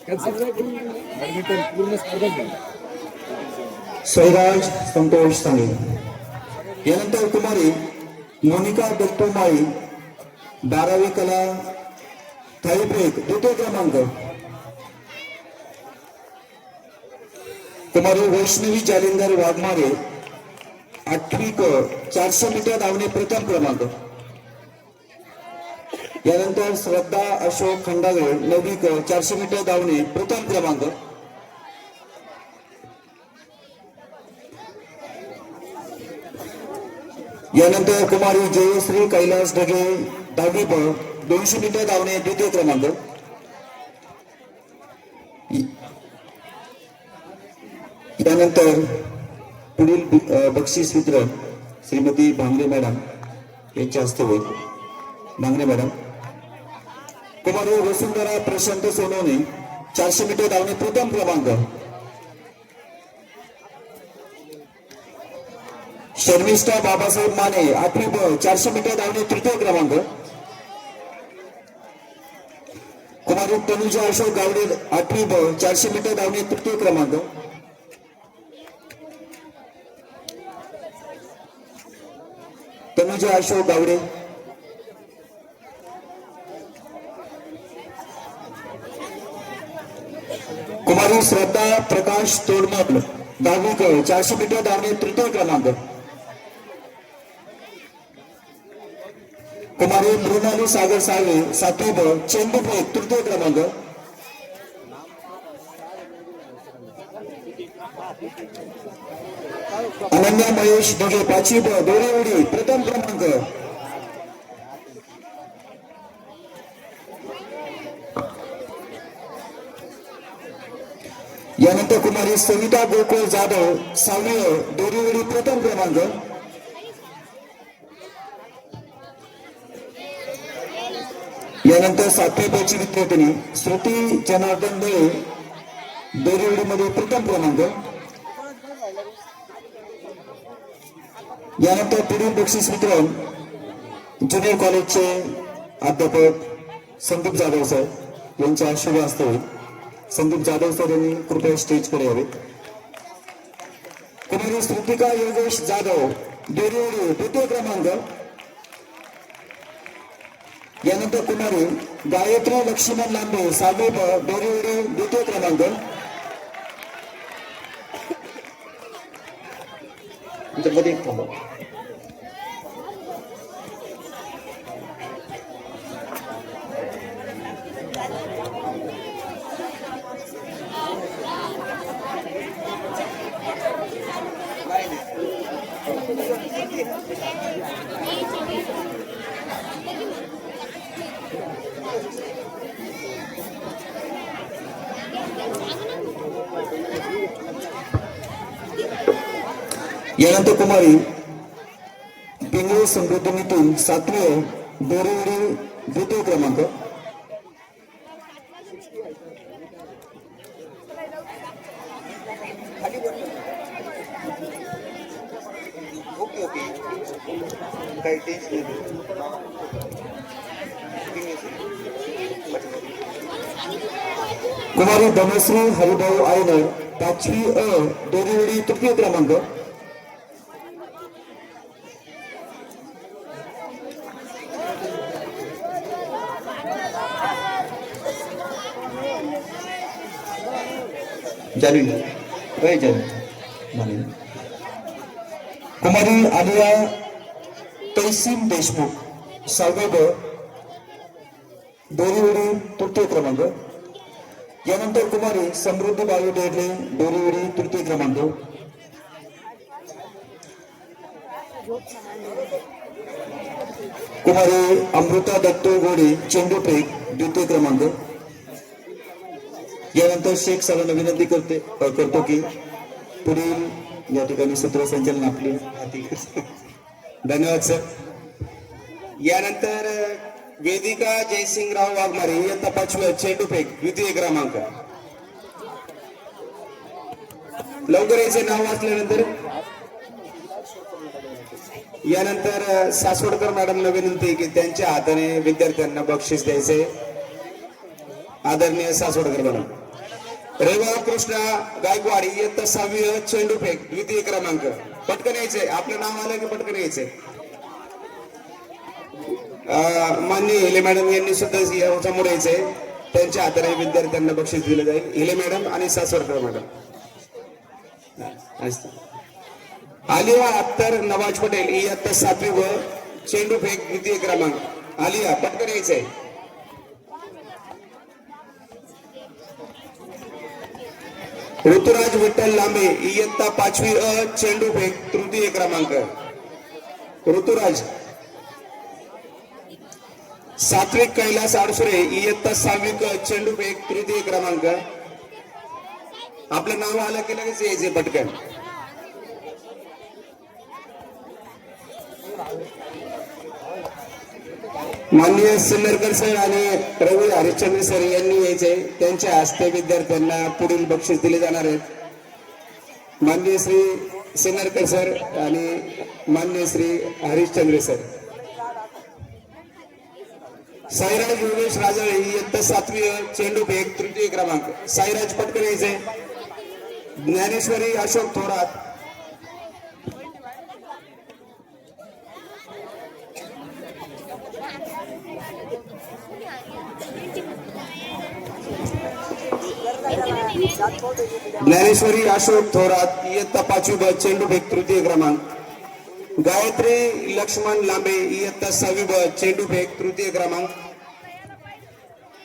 बॅडमिंटन पूर्ण स्पर्धा झाली. स्वैराज संतोष सांगे. यानंतर कुमारी मोनिका दत्तोमाई 12वी कला थाळीफेक द्वितीय क्रमांक. कुमारी वैष्णवी जालिंदर वाघमारे 8वी क 400 मीटर धावणे प्रथम क्रमांक. यानंतर श्रद्धा अशोक खंडागळे 9वी क 400 मीटर धावणे प्रथम क्रमांक. यानंतर कुमारी जयश्री कैलास ढगे 10वी ब 200 मीटर धावणे द्वितीय क्रमांक. यानंतर पुढील बक्षीस वितरण श्रीमती भांगरे मॅडम यांच्या हस्ते होईल. भांगरे मॅडम. कुमारी वसुंधरा प्रशांत सोनवणे 400 मीटर धावणे प्रथम क्रमांक. शर्मिष्ठा बाबासाहेब माने 8वी ब 400 मीटर धावणे तृतीय क्रमांक. कुमारी तनुजा अशोक गावडे 8वी ब 400 मीटर धावणे तृतीय क्रमांक. तनुजा अशोक गावडे, कुमारी श्रद्धा प्रकाश तोडमल 10वी क 400 मीटर धावणे तृतीय क्रमांक, कुमारी मृणाली सागर साळवे 7वी ब चेंडू फेक तृतीय क्रमांक, अनन्या महेश ढगे 5वी ब दोरी उडी प्रथम क्रमांक, यानंतर कुमारी सविता गोकुळ जाधव 6वी दोरी उडी प्रथम क्रमांक, यानंतर 7वी बची विद्यार्थिनी श्रुती जनार्दन दळे दोरी उडीमध्ये प्रथम क्रमांक, यानंतर पुढील बक्षीस वितरण ज्युनियर कॉलेजचे अध्यापक संदीप जाधव सर यांच्या शुभ हस्ते होईल. संदीप जाधव सर यांनी कृपया स्टेजकडे यावे. कुमारी श्रुतिका योगेश जाधव दोरी उडी द्वितीय क्रमांक, यानंतर कुमारी गायत्री लक्ष्मण लांबे 6वी ब दोरी उडी द्वितीय क्रमांक, मध्ये एक थांबा. यानंतर कुमारी पिंगळे समृद्धीतून 7वी दोरी उडी द्वितीय क्रमांक, कुमारी धनश्री हरिभाऊ आयनर 5वी दोरी उडी तृतीय क्रमांक, कुमारी आलिया तैसीम देशमुख 6वी ब दोरी उडी तृतीय क्रमांक, यानंतर कुमारी समृद्धी बाळू डेरले दोरी उडी तृतीय क्रमांक, कुमारी अमृता दत्तू गोडे चेंडू फेक द्वितीय क्रमांक, यानंतर शेख सरांना विनंती करतो की पुढील या ठिकाणी सूत्रसंचालन आपली हाती. धन्यवाद सर. यानंतर वेदिका जयसिंगराव वाघमारे इयत्ता 5वी चेंडू फेक द्वितीय क्रमांक. लवकर याचे नाव वाचल्यानंतर यानंतर सासवडकर मॅडमला विनंती की त्यांच्या हाताने विद्यार्थ्यांना बक्षीस द्यायचे. आदरणीय सासवडकर मॅडम. रेवा कृष्णा गायकवाड इयत्ता 6वी चेंडू फेक द्वितीय क्रमांक. पटकन यायचंय, आपलं नाव आलं की पटकन यायचंय. माननीय हिले मॅडम यांनी सुद्धा समोर यायचंय, त्यांच्या हाताने विद्यार्थ्यांना बक्षीस दिलं जाईल. हिले मॅडम आणि सासवडकर मॅडम. आलिया अख्तर नवाज पटेल इयत्ता 7वी व चेंडू फेक द्वितीय क्रमांक. आलिया पटकन यायचंय. ऋतुराज विठ्ठल लांबे इयत्ता 5वी चेंडू फेक तृतीय क्रमांक. ऋतुराज. सात्विक कैलास आडसुरे इयत्ता 6वी चेंडू फेक तृतीय क्रमांक. आपलं नाव आलं की लगेच यायचे पटकन. माननीय सिन्नरकर सर आणि रवी हरिश्चंद्र सर यांनी यायचे, त्यांच्या हस्ते विद्यार्थ्यांना पुढील बक्षीस दिले जाणार आहेत. माननीय श्री सिन्नरकर सर आणि माननीय श्री हरिश्चंद्र सर. साईराज योगेश राजळे इयत्ता 7वी चेंडू फेक तृतीय क्रमांक. साईराज पटकन यायचे. ज्ञानेश्वरी अशोक थोरात. ज्ञानेश्वरी अशोक थोरात इयत्ता 5वी ब चेंडूफेक तृतीय क्रमांक. गायत्री लक्ष्मण लांबे इयत्ता 6वी ब चेंडूफेक तृतीय क्रमांक.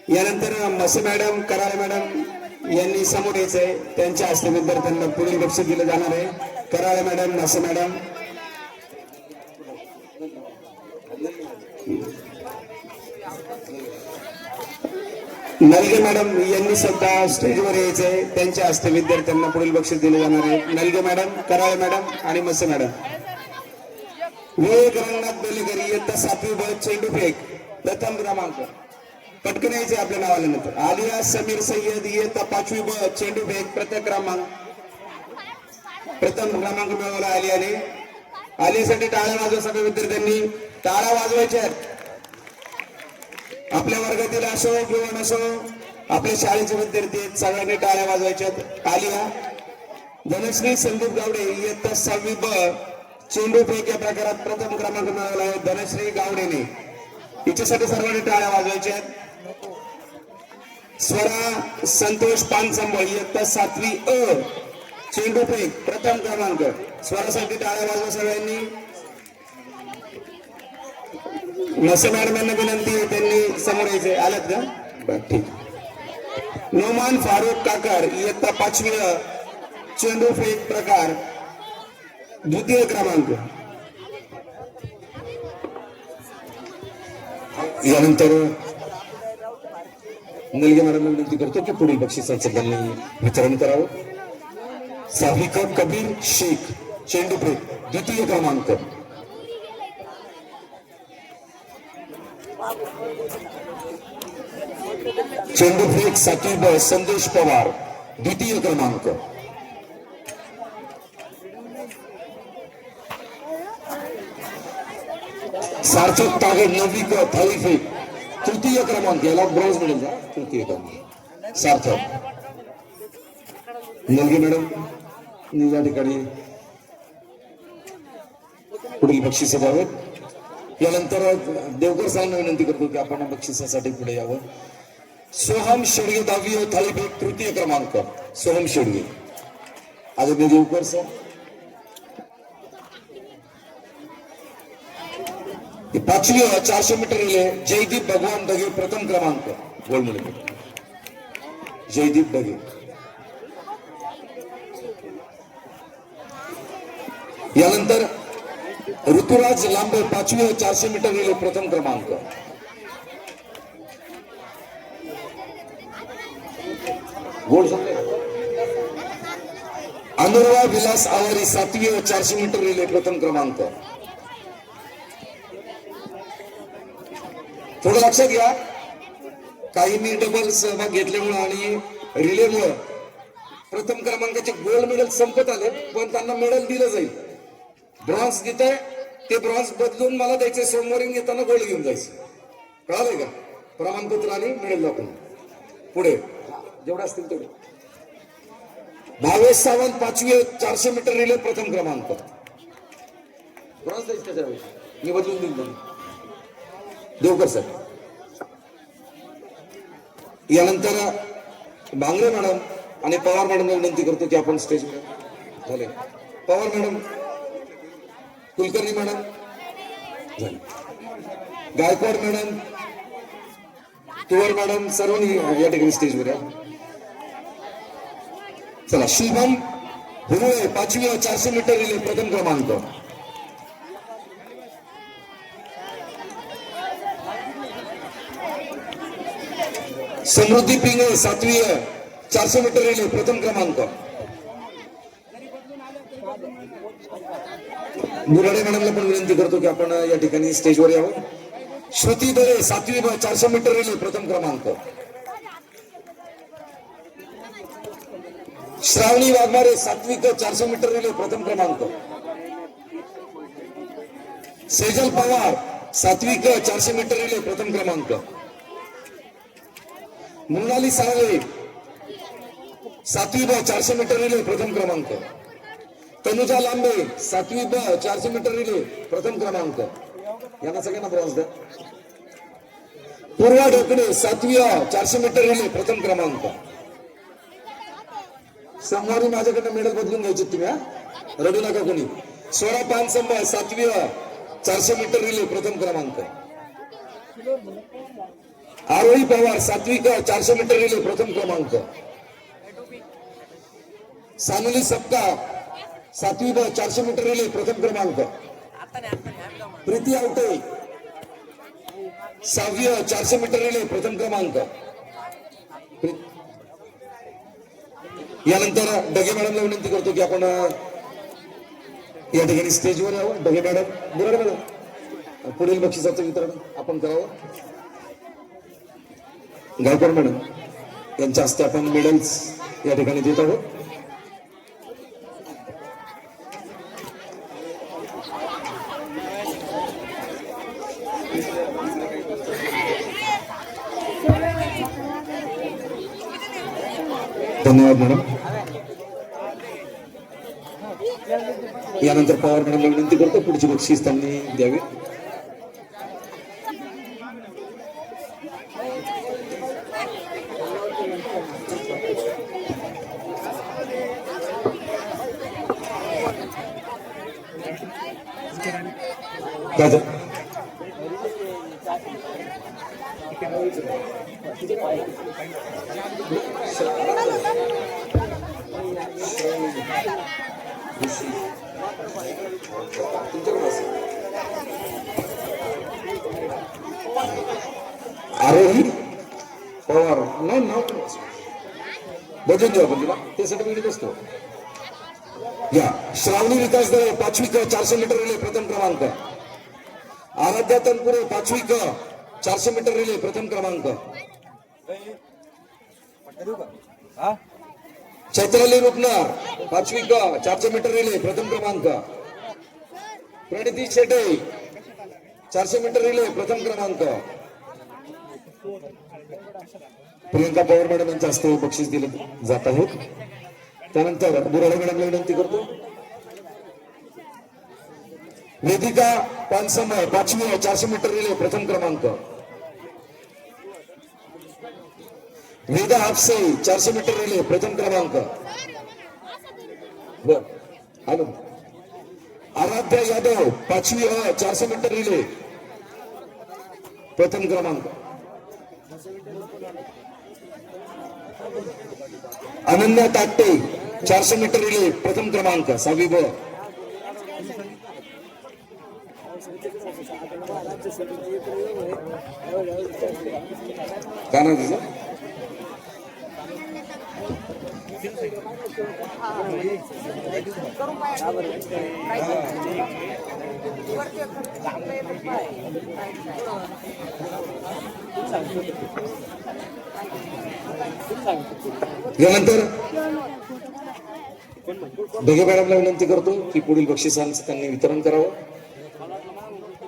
यानंतर मसे मॅडम कराळे मॅडम यांनी समोर यायचंय. त्यांच्या हस्ते विद्यार्थ्यांना पुढील बक्षीस दिलं जाणार आहे. कराळे मॅडम, मसे मॅडम. नलगे मॅडम यांनी सुद्धा स्टेजवर यायचंय. त्यांच्या हस्ते विद्यार्थ्यांना पुढील बक्षीस दिले जाणार आहे. नलगे मॅडम, कराळे मॅडम आणि मसे मॅडम. विवेक रंगनाथ बेलेकर इयत्ता 7वी ब चेंडूफेक प्रथम क्रमांक. पटकन यायचे आपल्या नावाल्यानंतर. आलिया समीर सय्यद इयत्ता 5वी ब चेंडूफेक प्रथम क्रमांक मिळवला आलियाने. आलियासाठी टाळ्या वाजवा. सगळ्या विद्यार्थ्यांनी टाळ्या वाजवायच्या आहेत. आपल्या वर्गातील असो किंवा नसो आपल्या शाळेचे विद्यार्थी आहेत, सगळ्यांनी टाळ्या वाजवायच्या आहेत. आलिया. धनश्री संदीप गावडे इयत्ता 6वी ब चेंडूफेक या प्रकारात प्रथम क्रमांक मिळवला आहे धनश्री गावडेने. हिच्यासाठी सर्वांनी टाळ्या वाजवायच्या आहेत. स्वरा संतोष पानसंबळ इयत्ता 7वी अ चेंडूफेक प्रथम क्रमांक. स्वरासाठी टाळ्या वाजवा सगळ्यांनी. नसे मॅडम यांना विनंती आहे, त्यांनी समोर यायचे. आलात का? बरं, ठीक. नोमान फारुख काकर इयत्ता 5वी अ चेंडूफेक प्रकार द्वितीय क्रमांक. यानंतर नलगे मॅडम विनंती करतो की पुढील बक्षिसाचं त्यांनी वितरण करावं. साहिका कबीर शेख चेंडूफेक द्वितीय क्रमांक. चेंडूफेक 7वी ब संदेश पवार द्वितीय क्रमांक. सार्थक तागड 9वी क थाळीफेक तृतीय क्रमांक. याला ब्रॉन्झ मिळेल का? तृतीय क्रमांक सार्थक. नलगे मॅडम या ठिकाणी पुढील बक्षिस द्यावेत. यानंतर देवकर साहेबांना विनंती करतो की आपण बक्षिसासाठी पुढे यावं. सोहम शेडगे 10वी थाळीफेक तृतीय क्रमांक. सोहम शेडगे. आदरणीय देवकर सर. 5वी 400 मीटर रिले जयदीप भगवान डगे प्रथम क्रमांक गोल्ड मेडल. जयदीप डगे. यानंतर ऋतुराज लांबे 5वी 400 मीटर रिले प्रथम क्रमांक. गोल्ड झाले. अनुर्वा विलास आवारी 7वी 400 मीटर रिले प्रथम क्रमांक. थोडं लक्षात घ्या, काहींनी डबल सहभाग घेतल्यामुळे आणि रिलेमुळे प्रथम क्रमांकाचे गोल्ड मेडल संपत आले, पण त्यांना मेडल दिलं जाईल. ब्रॉन्झ देते ते ब्रॉन्झ बदलून मला द्यायचे. सोमवारी येताना गोल्ड घेऊन जायचं. कळालंय का? प्रमाणपत्र आणि मेडल दाखवून पुढे जेवढे असतील तेवढे. भावेश सावंत 5वी 400 मीटर रिले प्रथम क्रमांक. ब्रॉन्झ द्यायचं त्याच्यावेळी मी बदलून देईन त्यांना. देवकर सर. यानंतर भांगरे मॅडम आणि पवार मॅडमला विनंती करतो की आपण स्टेजवर झाले. पवार मॅडम, कुलकर्णी मॅडम झाले. गायकवाड मॅडम, तुवर मॅडम सर्वांनी या ठिकाणी स्टेजवर या. चला. शुभम हुरुळे 5वी 400 मीटर रिले प्रथम क्रमांक. समृद्धी पिंगे 7वी 400 मीटर रिले प्रथम क्रमांक. मुराडे मॅडमला पण विनंती करतो की आपण या ठिकाणी स्टेजवर यावं. श्रुती दरे 7वी 400 मीटर रिले प्रथम क्रमांक. श्रावणी वाघमारे 7वी 400 मीटर रिले प्रथम क्रमांक. सेजल पवार 7वी 400 मीटर रिले प्रथम क्रमांक. मृणाली साळवे 7वी 400 मीटर रिले प्रथम क्रमांक. तनुजा लांबे 7वी 400 मीटर रिले प्रथम क्रमांक. यांना सगळ्यांना ब्रॉन्झ द्या. पूर्वा ढोकणे 7वी अ 400 मीटर रिले प्रथम क्रमांक. सोमवारी माझ्याकडनं मेडल बदलून घ्यायचे तुम्ही हा, रडू नका कोणी. स्वरा पानसंबा 7वी अ 400 मीटर रिले प्रथम क्रमांक. आरोही पवार 7वी क 400 मीटर रिले प्रथम क्रमांक. सानुली सप्ता 7वी ब 400 मीटर रिले प्रथम क्रमांक. प्रीती आवटे 6वी अ 400 मीटर रिले प्रथम क्रमांक. यानंतर डगे मॅडमला विनंती करतो की आपण या ठिकाणी स्टेजवर यावं. डगे मॅडम, बुराड मॅडम, पुढील बक्षिसाचं वितरण आपण करावं. गायकवाड मॅडम यांच्या हस्ते आपण मेडल्स या ठिकाणी देत आहोत. धन्यवाद मॅडम. यानंतर पवार मॅडमला विनंती करतो पुढची बक्षीस त्यांनी द्यावी. दादा आरोही पवार नाव बदलून देऊ आपण तिला, ते सर्टिफिकेट असतो. या श्रावणी विकास दळे 5वी क 400 मीटर रिले प्रथम क्रमांक. आराध्या तनपुरे 5वी क 400 मीटर रिले प्रथम क्रमांक. चैत्राली रुपनार 5वी क 400 मीटर रिले प्रथम क्रमांक. प्रणिती शेटे 400 मीटर रिले प्रथम क्रमांक. प्रियंका पवार मॅडम यांच्या हस्ते बक्षीस दिले जात आहे. त्यानंतर बुराडे मॅडमला विनंती करतो. वेदिका पानसम 5वी 400 मीटर रिले प्रथम क्रमांक. वेदा हापसे 400 मीटर रिले प्रथम क्रमांक. हॅलो. आराध्या यादव 5वी 400 मीटर रिले प्रथम क्रमांक. अनन्या ताकटे 400 मीटर रिले प्रथम क्रमांक 6वी ब. काय नाव तुझं? यानंतर ढगे मॅडमला विनंती करतो की पुढील बक्षिसांचं त्यांनी वितरण करावं.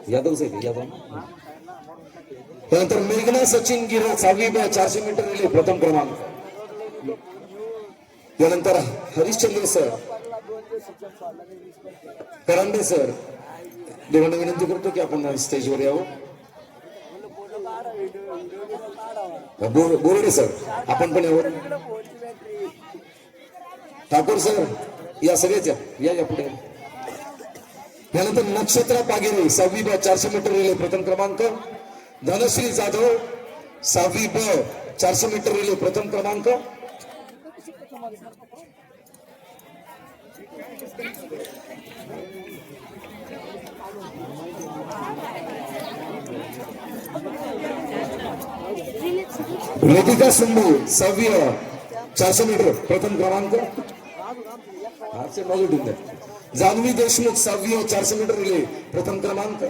यादव साहेब यादव. त्यानंतर मेघना सचिन गिरे 6वी ब 400 मीटर रिले प्रथम क्रमांक. यानंतर हरिश्चंद्र सर, करंडे सर दोघांना विनंती करतो की आपण स्टेजवर यावं. बोर्डे सर आपण पण यावं. ठाकूर सर या सगळेच या पुढे. यानंतर नक्षत्रा पागेरे 6वी ब 400 मीटर रिले प्रथम क्रमांक. धनश्री जाधव 6वी ब 400 मीटर रिले प्रथम क्रमांक. वेदिका सुंबू 6वी 400 मीटर प्रथम क्रमांक. जान्हवी देशमुख 6वी 400 मीटर रिले प्रथम क्रमांक.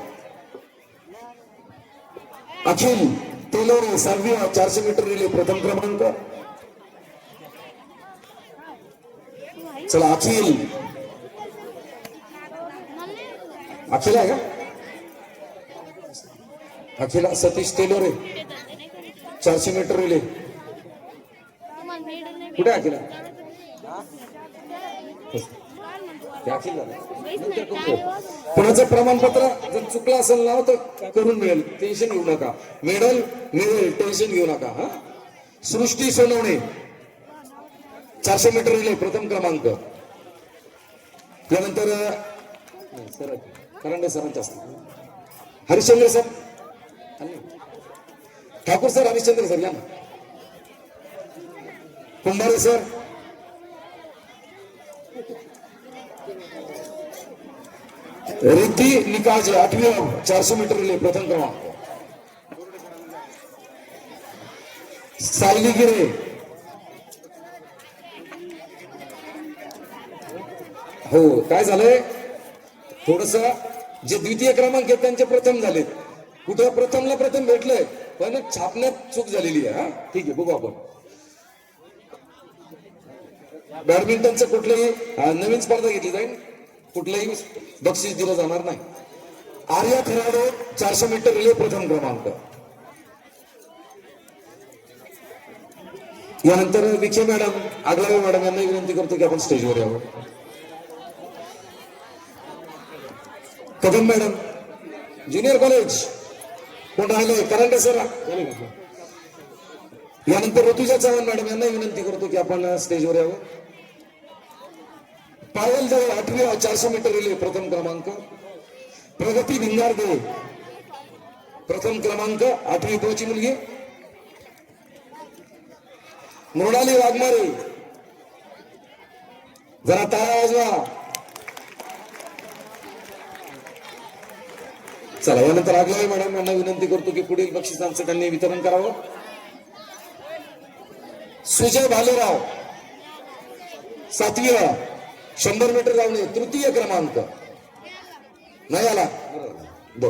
अखिल तेलोरे 6वी 400 मीटर रिले प्रथम क्रमांक. चला अखिल आहे का? अखिला सतीश तेलोरे 400 मीटर रिले. कुठे अखिला? कोणाचं प्रमाणपत्र जर चुकलं असेल ना तर करून मिळेल, टेन्शन घेऊ नका. मेडल मिळेल, टेन्शन घेऊ नका. हा, सृष्टी सोनवणे 400 मीटर रिले प्रथम क्रमांक. त्यानंतर सर करंडे सरांच्या असतात Harishchandra sir, Thakur sir, Harishchandra sir या ना, कुंभारे सर, रिद्धी निकाज 8वी 400 मीटर रिले प्रथम क्रमांक. सायली गिरे हो, काय झालंय थोडस जे द्वितीय क्रमांक आहेत त्यांचे प्रथम झालेत. कुठं प्रथमला प्रथम भेटलंय पण छापण्यात चूक झालेली आहे. हा ठीक आहे, बघू आपण. बॅडमिंटनचं कुठलंही नवीन स्पर्धा घेतली जाईल, कुठलंही बक्षीस दिलं जाणार नाही. आर्या खराडे 400 मीटर रिले प्रथम क्रमांक. यानंतर विखे मॅडम, आगलावे मॅडम यांना विनंती करतो की आपण स्टेजवर यावं. कदम मॅडम ज्युनियर कॉलेज कोण राहिले, करंडे सर. यानंतर ऋतुजा चव्हाण मॅडम यांना विनंती करतो की आपण स्टेजवर यावं. पायल जवळ 8वी 400 मीटर रिले प्रथम क्रमांक. प्रगती भिंगारदे प्रथम क्रमांक, 8वी ब ची मुलगी. मृणाली वाघमारे, जरा टाळ्या वाजवा. चला, यानंतर आगलावे मॅडम यांना विनंती करतो की पुढील बक्षिसांचं त्यांनी वितरण करावं. सुजय भालेराव 7वी 100 मीटर धावणे तृतीय क्रमांक. नाही आला बर.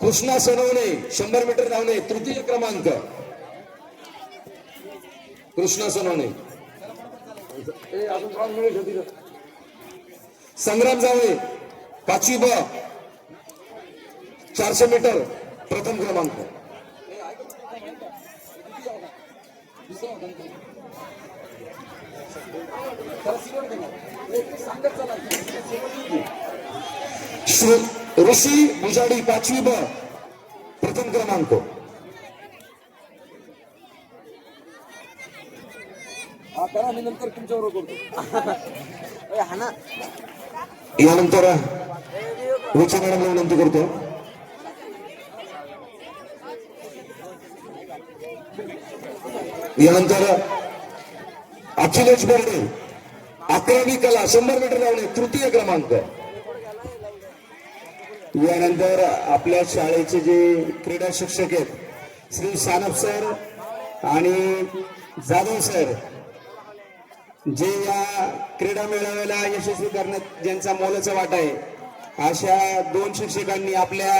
कृष्णा सोनवणे 100 मीटर धावणे तृतीय क्रमांक. कृष्णा सोनवणे. संग्राम जावळे 5वी ब 400 मीटर प्रथम क्रमांक. ऋषी भुजाडी 5वी ब प्रथम क्रमांक. मी नंतर तुमच्यावर करतो. यानंतर विखे मॅडमला विनंती करतो. यानंतर अखिलेश बर्डे 11वी कला 100 मीटर धावणे तृतीय क्रमांक. यानंतर आपल्या शाळेचे जे क्रीडा शिक्षक आहेत श्री सानप सर आणि जाधव सर, जे या क्रीडा मेळाव्याला यशस्वी करण्यात ज्यांचा मोलाचा वाटा आहे, अशा 2 शिक्षकांनी आपल्या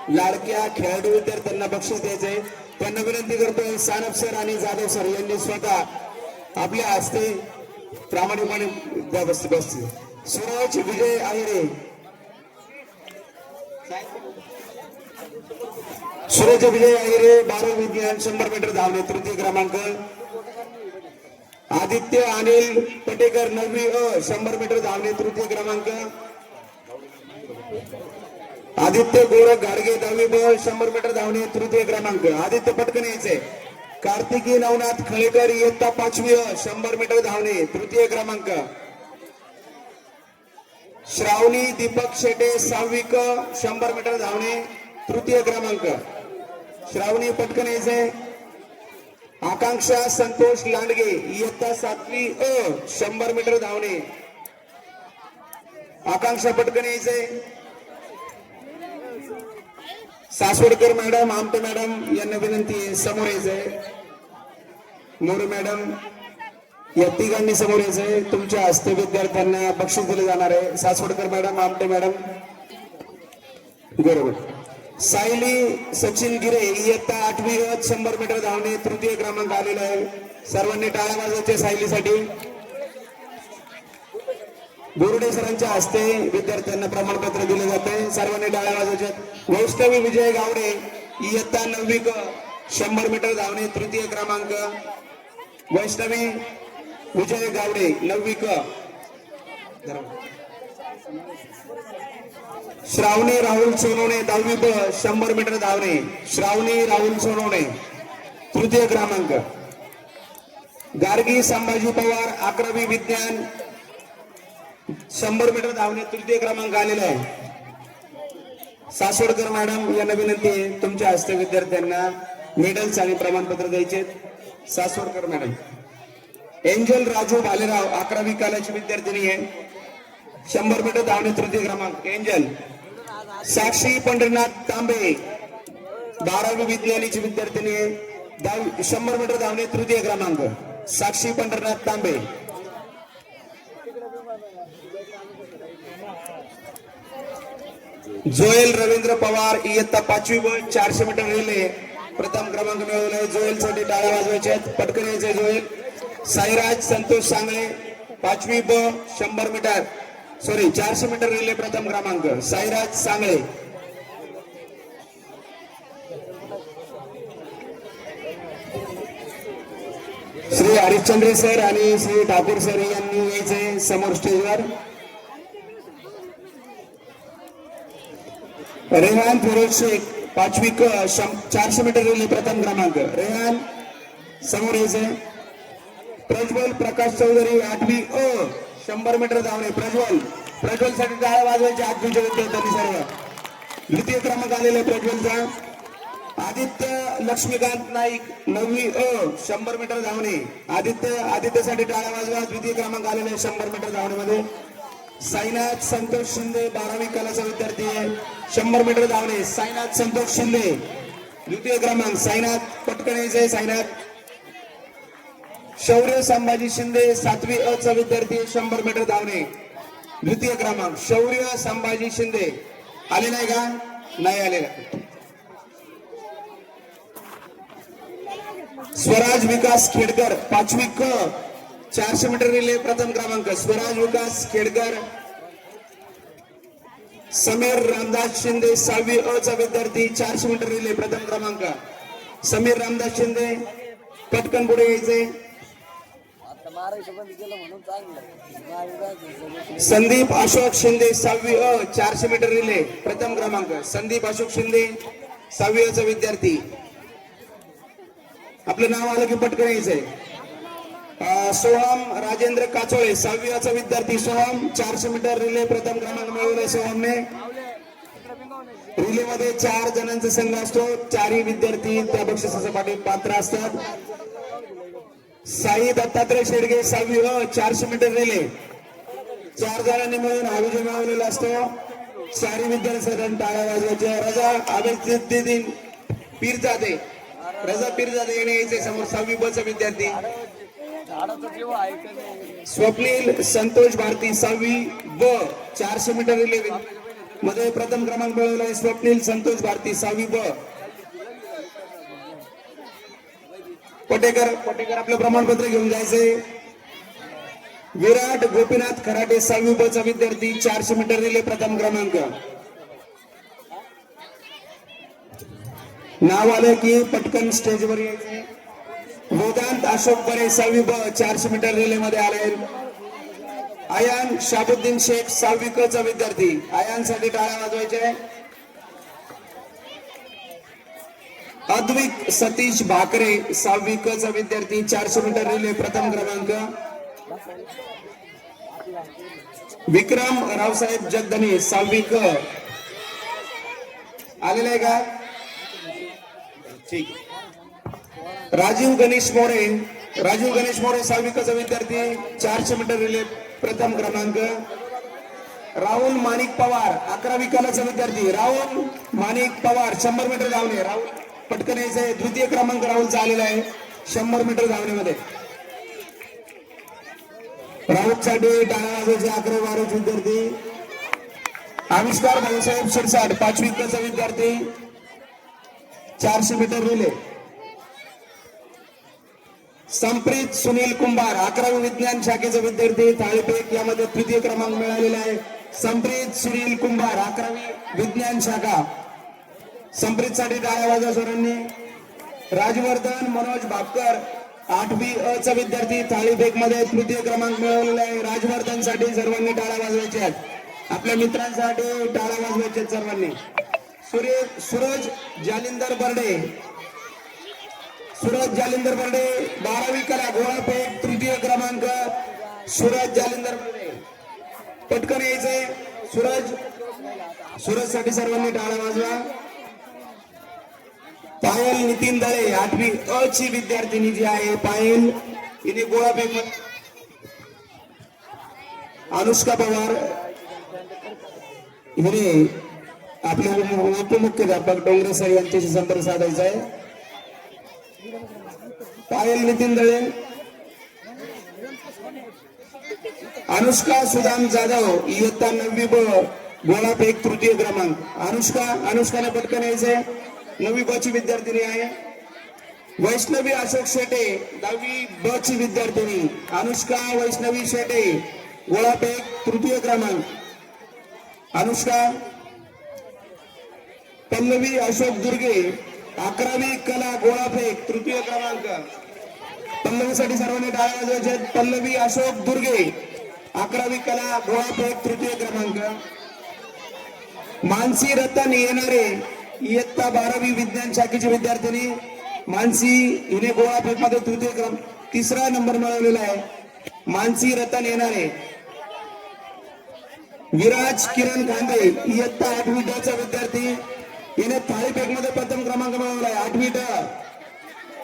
लाडक्या खेळाडू विद्यार्थ्यांना बक्षीस द्यायचंय. त्यांना विनंती करतोय सानप सर आणि जाधव सर यांनी स्वतः आपल्या हस्ते प्रामाणिकपणे द्या. बस सूरज विजय आहिरे, सूरज विजय आहिरे 12 विज्ञान 100 मीटर धावणे तृतीय क्रमांक. आदित्य अनिल पटेकर 9वी अ 100 मीटर धावणे तृतीय क्रमांक. आदित्य गोरख गाडगे 10वी ब 100 मीटर धावणे तृतीय क्रमांक. आदित्य पटकन यायचे. कार्तिकी नवनाथ खळेकर इयत्ता 5वी अ 100 मीटर धावणे तृतीय क्रमांक. श्रावणी दीपक शेटे 6वी क 100 मीटर धावणे तृतीय क्रमांक. श्रावणी पटकन यायचे. आकांक्षा संतोष लांडगे इयत्ता 7वी अ 100 मीटर धावणे. आकांक्षा पटकन यायचे. सासवडकर मॅडम, आमटे मॅडम यांना विनंती आहे समोर यायचंय. मोरे मॅडम या तिघांनी समोर यायचंय. तुमच्या हस्ते विद्यार्थ्यांना बक्षीस दिले जाणार आहे. सासवडकर मॅडम, आमटे मॅडम, बरोबर. सायली सचिन गिरे इयत्ता 8वी 100 मीटर धावणे तृतीय क्रमांक आलेला आहे. सर्वांनी टाळ्या वाजवायच्या सायलीसाठी. बोर्डे सरांच्या हस्ते विद्यार्थ्यांना प्रमाणपत्र दिले जाते. सर्वांनी टाळ्या वाजवायच्या. वैष्णवी विजय गावडे इयत्ता 9वी क 100 मीटर धावणे तृतीय क्रमांक. वैष्णवी विजय गावडे 9वी क. श्रावणी राहुल सोनवणे 10वी ब 100 मीटर धावणे. श्रावणी राहुल सोनवणे तृतीय क्रमांक. गार्गी संभाजी पवार 11वी विज्ञान 100 मीटर धावणे तृतीय क्रमांक आलेला आहे. सासवडकर मॅडम यांना विनंती आहे तुमच्या हस्ते विद्यार्थ्यांना मेडल्स आणि प्रमाणपत्र द्यायचे. सासवडकर मॅडम. एंजल राजू भालेराव 11वी कालाची विद्यार्थिनी आहे 100 मीटर धावणे तृतीय क्रमांक. एंजल. साक्षी पंढरीनाथ तांबे 12वी विज्ञानीची विद्यार्थिनी आहे 100 मीटर धावणे तृतीय क्रमांक. साक्षी पंढरीनाथ तांबे. जोएल रवींद्र पवार इयत्ता 5वी ब 400 मीटर रिले प्रथम क्रमांक मिळवलाय. जोएल साठी टाळ्या वाजवायच्या आहेत. पटकन यायचे जोएल. साईराज संतोष सांगळे 5वी ब 100 मीटर 400 मीटर रिले प्रथम क्रमांक. साईराज सांगळे. श्री हरिश्चंद्र सर आणि श्री ठाकूर सर यांनी यायचे समोर स्टेजवर. रेहान फिरोज शेख 5वी क 400 मीटर रिले प्रथम क्रमांक. रेहान समोर यायचे. प्रज्वल प्रकाश चौधरी 8वी अ 100 मीटर धावणे. प्रज्वल साठी टाळ्या वाजवायचे हात तुमच्या विद्यार्थ्यांनी सर्व. द्वितीय क्रमांक आलेला आहे प्रज्वलचा. आदित्य लक्ष्मीकांत नाईक 9वी अ 100 मीटर धावणे. आदित्यसाठी टाळ्या वाजवा. द्वितीय क्रमांक आलेला आहे 100 मीटर धावण्यामध्ये. साईनाथ संतोष शिंदे 12वी कलाचा विद्यार्थी आहे 100 मीटर धावणे. साईनाथ संतोष शिंदे द्वितीय क्रमांक. साईनाथ पटकन यायचंय. साईनाथ. शौर्य संभाजी शिंदे 7वी अ चा विद्यार्थी 100 मीटर धावणे द्वितीय क्रमांक. शौर्य संभाजी शिंदे आले नाही का? नाही आलेला. स्वराज विकास खेडकर 5वी क 400 मीटर रिले प्रथम क्रमांक. स्वराज विकास खेडकर. समीर रामदास शिंदे 6वी अ चा विद्यार्थी 400 मीटर रिले प्रथम क्रमांक. समीर रामदास शिंदे पटकन पुढे यायचे. संदीप अशोक शिंदे 6वी अ 400 मीटर रिले प्रथम क्रमांक. संदीप अशोक शिंदे 6वी अ चा विद्यार्थी. आपलं नाव आलं की पटकन यायचंय. सोहम राजेंद्र काचोळे 6वी अ चा विद्यार्थी. सोहम 400 मीटर रिले प्रथम क्रमांक मिळवलाय सोहमने. रिले मध्ये 4 जणांचा संघ असतो. 4ही विद्यार्थी त्या बक्षिसासाठी पात्र असतात. साई दत्तात्रय शेडगे 6वी अ 400 मीटर रिले 4 जणांनी मिळून हा विजय मिळवलेला असतो. 4ही विद्यार्थ्यांनी टाळ्या वाजवायच्या. रजा अभिजिद्दीन पीरजादे रजा पीरजादे यांनी यायचे समोर 6वी ब चा विद्यार्थी. स्वप्नील संतोष भारती 6वी ब 400 मीटर रिले मध्ये प्रथम क्रमांक मिळवलाय. स्वप्नील संतोष भारती 6वी ब. पटेकर आपलं प्रमाणपत्र घेऊन जायचंय. विराट गोपीनाथ खराटे 6वी ब चा विद्यार्थी 400 मीटर रिले प्रथम क्रमांक. नाव आलं की पटकन स्टेजवर यायचे. वेदांत अशोक बरे 6वी ब 400 मीटर रिले मध्ये आले. आयान शाबुद्दीन शेख 6वी क चा विद्यार्थी. आयान साठी टाळ्या वाजवायचे. अद्विक सतीश भाकरे 6वी क चा विद्यार्थी 400 मीटर रिले प्रथम क्रमांक. विक्रम रावसाहेब जगधने 6वी क आलेला आहे का? ठीक. राजीव गणेश मोरे 6वी क चा विद्यार्थी 400 मीटर रिले प्रथम क्रमांक. राहुल माणिक पवार 11वी कलाचा विद्यार्थी. राहुल माणिक पवार 100 मीटर धावणे. राहुल पटकन यायचंय. द्वितीय क्रमांक राहुलचा आलेला आहे 100 मीटर धावण्यामध्ये. राहुल साठी टाळ्या वाजवायचे 11-12 विद्यार्थी. आविष्कार भाऊसाहेब शिरसाट 5वी क चा विद्यार्थी 400 मीटर रिले. संप्रीत सुनील कुंभार 11वी विज्ञान शाखेचा विद्यार्थी. थाळीफेक यामध्ये तृतीय क्रमांक मिळालेला आहे. संप्रीत सुनील कुंभार 11वी विज्ञान शाखा. संप्रीत साठी टाळ्या वाजवा सरांनी. राजवर्धन मनोज भापकर 8वी अ चा विद्यार्थी. थाळीफेक मध्ये तृतीय क्रमांक मिळवलेला आहे. राजवर्धन साठी सर्वांनी टाळ्या वाजवायच्या आहेत. आपल्या मित्रांसाठी टाळ्या वाजवायच्या सर्वांनी. सूरज जालिंदर बर्डे, सूरज जालिंदर बर्डे 12वी कला गोळाफेक तृतीय क्रमांक. सूरज जालिंदर बर्डे पटकन यायचंय. सूरज साठी सर्वांनी टाळ्या वाजवा. पायल नितीन दळे 8वी अ ची विद्यार्थिनी जी आहे पायल, हिने गोळाफेक. अनुष्का पवार हिने आपले उपमुख्याध्यापक डोंगरे सर यांच्याशी संपर्क साधायचा आहे. पायल नितीन दळे, अनुष्का सुदाम जाधव इयत्ता 9वी ब गोळाफेक तृतीय क्रमांक. अनुष्काने पटकन यायचंय. 9वी ब ची विद्यार्थिनी आहे. वैष्णवी अशोक शेटे 10वी ब ची विद्यार्थिनी. अनुष्का वैष्णवी शेटे गोळाफेक तृतीय क्रमांक. अनुष्का. पल्लवी अशोक दुर्गे 11वी कला गोळाफेक तृतीय क्रमांक. पल्लवीसाठी सर्वांनी टाळ्या वाजवायच्या. पल्लवी अशोक दुर्गे 11वी कला गोळाफेक तृतीय क्रमांक. मानसी रतन येणारे इयत्ता 12वी विज्ञान शाखेची विद्यार्थिनी. मानसी हिने गोळाफेक मध्ये तृतीय क्रमांक 3रा नंबर मिळवलेला आहे. मानसी रतन येणारे. विराज किरण खांदे इयत्ता 8वी ड चा विद्यार्थी, हिने थाळीफेक मध्ये प्रथम क्रमांक मिळवला आहे. 8वी ड.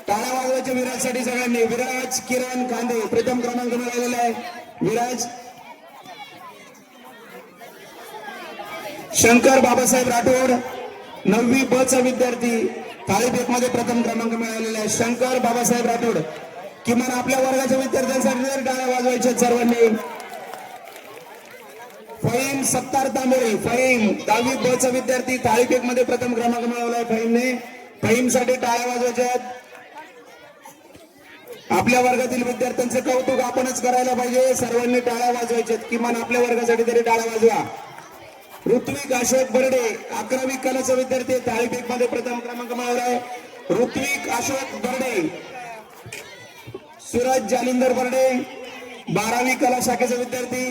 टाळ्या वाजवायच्या विराजसाठी सगळ्यांनी. विराज किरण खांदे प्रथम क्रमांक मिळवलेला आहे. विराज. शंकर बाबासाहेब राठोड 9वी ब चा विद्यार्थी, थाळीफेक मध्ये प्रथम क्रमांक मिळालेला आहे. शंकर बाबासाहेब राठोड. किमान आपल्या वर्गाच्या विद्यार्थ्यांसाठी जर टाळ्या वाजवायच्या सर्वांनी. फहीम सत्तार तांबोळी, फहीम 10वी ब चा विद्यार्थी, थाळीफेक मध्ये प्रथम क्रमांक मिळवलाय फहीमने. फहीम साठी टाळ्या वाजवायच्या. आपल्या वर्गातील विद्यार्थ्यांचं कौतुक आपणच करायला पाहिजे. सर्वांनी टाळ्या वाजवायच्या. किमान आपल्या वर्गासाठी तरी टाळ्या वाजवा. ऋत्विक अशोक बर्डे 11वी कलाचा विद्यार्थी, थाळीफेक मध्ये प्रथम क्रमांक मिळवलाय. ऋत्विक अशोक बर्डे. सूरज जालिंदर बर्डे 12वी कला शाखेचा विद्यार्थी,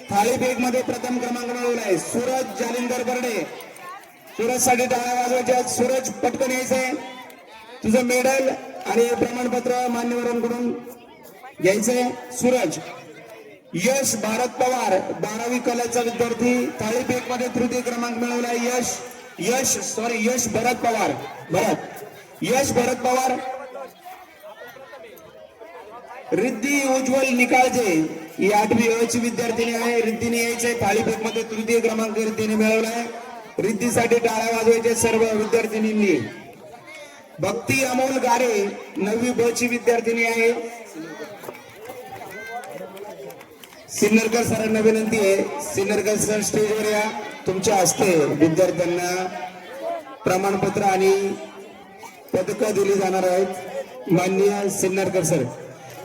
थाळीफेक मध्ये प्रथम क्रमांक मिळवलाय. सूरज जालिंदर बर्डे. सूरज साठी टाळ्या वाजवायच्या. सूरज पटकन यायचंय. तुझं मेडल आणि प्रमाणपत्र मान्यवरांकडून घ्यायचंय. सूरज. यश भारत पवार 12वी कलाचा विद्यार्थी, थाळीफेक मध्ये तृतीय क्रमांक मिळवलाय. यश भरत पवार. रिद्धी उज्ज्वल निकाळजे ही 8वी अ ची विद्यार्थिनी आहे. रिद्धीने यायचे. थाळीफेक मध्ये तृतीय क्रमांक रिद्धीने मिळवलाय. रिद्धीसाठी टाळ्या वाजवायचे सर्व विद्यार्थिनींनी. भक्ती अमोल गारे 9वी ब ची विद्यार्थिनी आहे. सिन्नरकर सरांना विनंती आहे. सिन्नरकर सर स्टेजवर या. तुमच्या हस्ते विद्यार्थ्यांना प्रमाणपत्र आणि पदकं दिली जाणार आहेत. माननीय सिन्नरकर सर.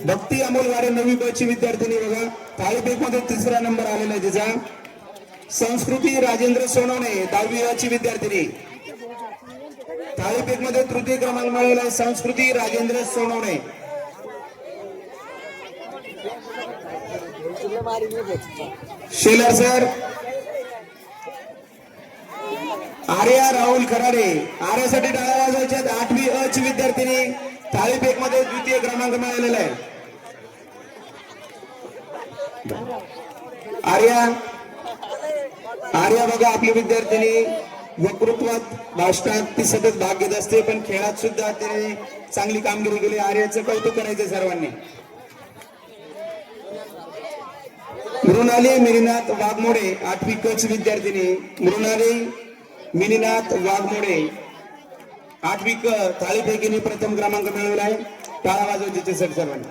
भक्ती अमोल गारे 9वी ब ची विद्यार्थिनी बघा, थाळीफेक मध्ये 3रा नंबर आलेला आहे तिचा. संस्कृती राजेंद्र सोनवणे 10वी अ ची विद्यार्थिनी, थाळीफेक मध्ये तृतीय क्रमांक मिळवलाय. संस्कृती राजेंद्र सोनवणे. शेलर सर. आर्या राहुल खराडे. आर्यासाठी टाळ्या वाजवायच्या. 8वी अ ची विद्यार्थिनी, थाळीफेक मध्ये द्वितीय क्रमांक मिळालेला आहे. आर्या बघा आपली विद्यार्थिनी वक्तृत्वात भाषणात ती सतत भाग घेत असते, पण खेळात सुद्धा तिने चांगली कामगिरी केली. आर्याचं कौतुक करायचं सर्वांनी. मृणाली मिनीनाथ वाघमोडे 8वी क ची विद्यार्थिनी. मृणाली मिनीनाथ वाघमोडे 8वी क थाळीफेकीने प्रथम क्रमांक मिळवलाय. टाळा वाजवायचे सर्वांनी.